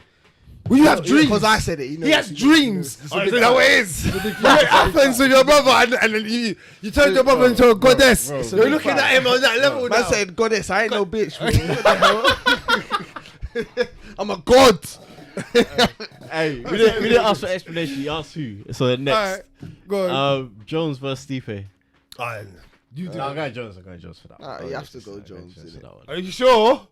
Will you have dreams? Because I said it. You know, He has dreams. It's Oh, a is big that what it fight. is? What happens with your brother and then you turn your brother into a goddess. bro, it's a You're big looking fight. at him on that level Man now. said, "Goddess, I ain't no bitch. Bro. What the hell? I'm a god." Hey, we didn't ask for explanation. You asked who. So next, Alright, go on. Jones versus Stipe. You do. No, I'm going Jones. I'm going Jones for that. Nah, one. you have to go Jones, for innit? that one. Are you sure?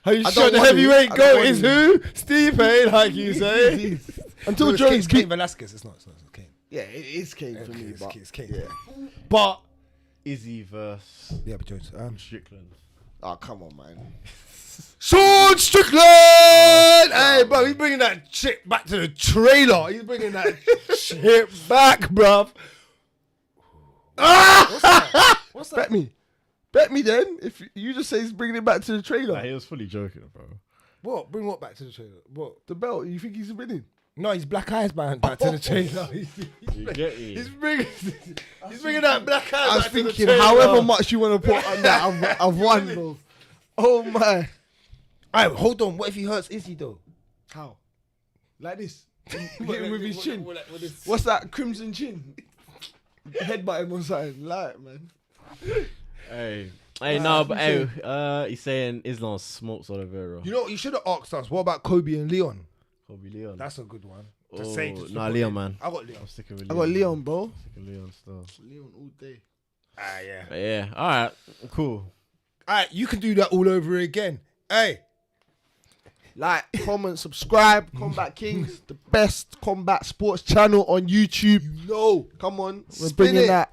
Are you I sure don't the want heavyweight to. I goat don't is want who? Stipe, like you say. Until It's Jones Cain keep. Velasquez. It's not Kane. Yeah, it is Kane for me. But It's Kane. yeah. But Izzy versus yeah, but Jones. Strickland. Oh come on, man. Sean Strickland! Hey, bro, he's bringing that shit back to the trailer. He's bringing that shit back, bruv. What's that? Bet me then. If you just say he's bringing it back to the trailer, Nah, he was fully joking, bro. What? Bring what back to the trailer? What? the belt. You think he's winning? No, he's Black Eyes Man back to the trailer. You get me? He's bringing that Black Eyes I was back to the thinking, trailer. however much you want to put on that, I've won, bro. Oh my! Alright, hold on. What if he hurts Izzy though? How? Like this? Hit him with his chin. What is- What's that? Crimson chin. Headbutt him on something. Like, man. Hey, no, but hey, he's saying Islam smokes Oliveira. You know what? You should have asked us. What about Kobe and Leon? Kobe Leon. That's a good one. Nah, Leon, man. I got Leon. I'm sticking with I Leon. got Leon, bro. Sticking Leon still. Leon all day. Yeah. But yeah, all right, cool. Alright, you can do that all over again. Hey. Like, comment, subscribe. Combat Kings, the best combat sports channel on YouTube. No. Come on, we're Spin bringing it. that.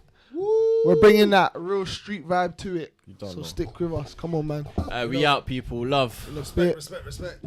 We're bringing that real street vibe to it. You don't So know. stick with us. Come on, man. We out, people. Love. Respect. Respect.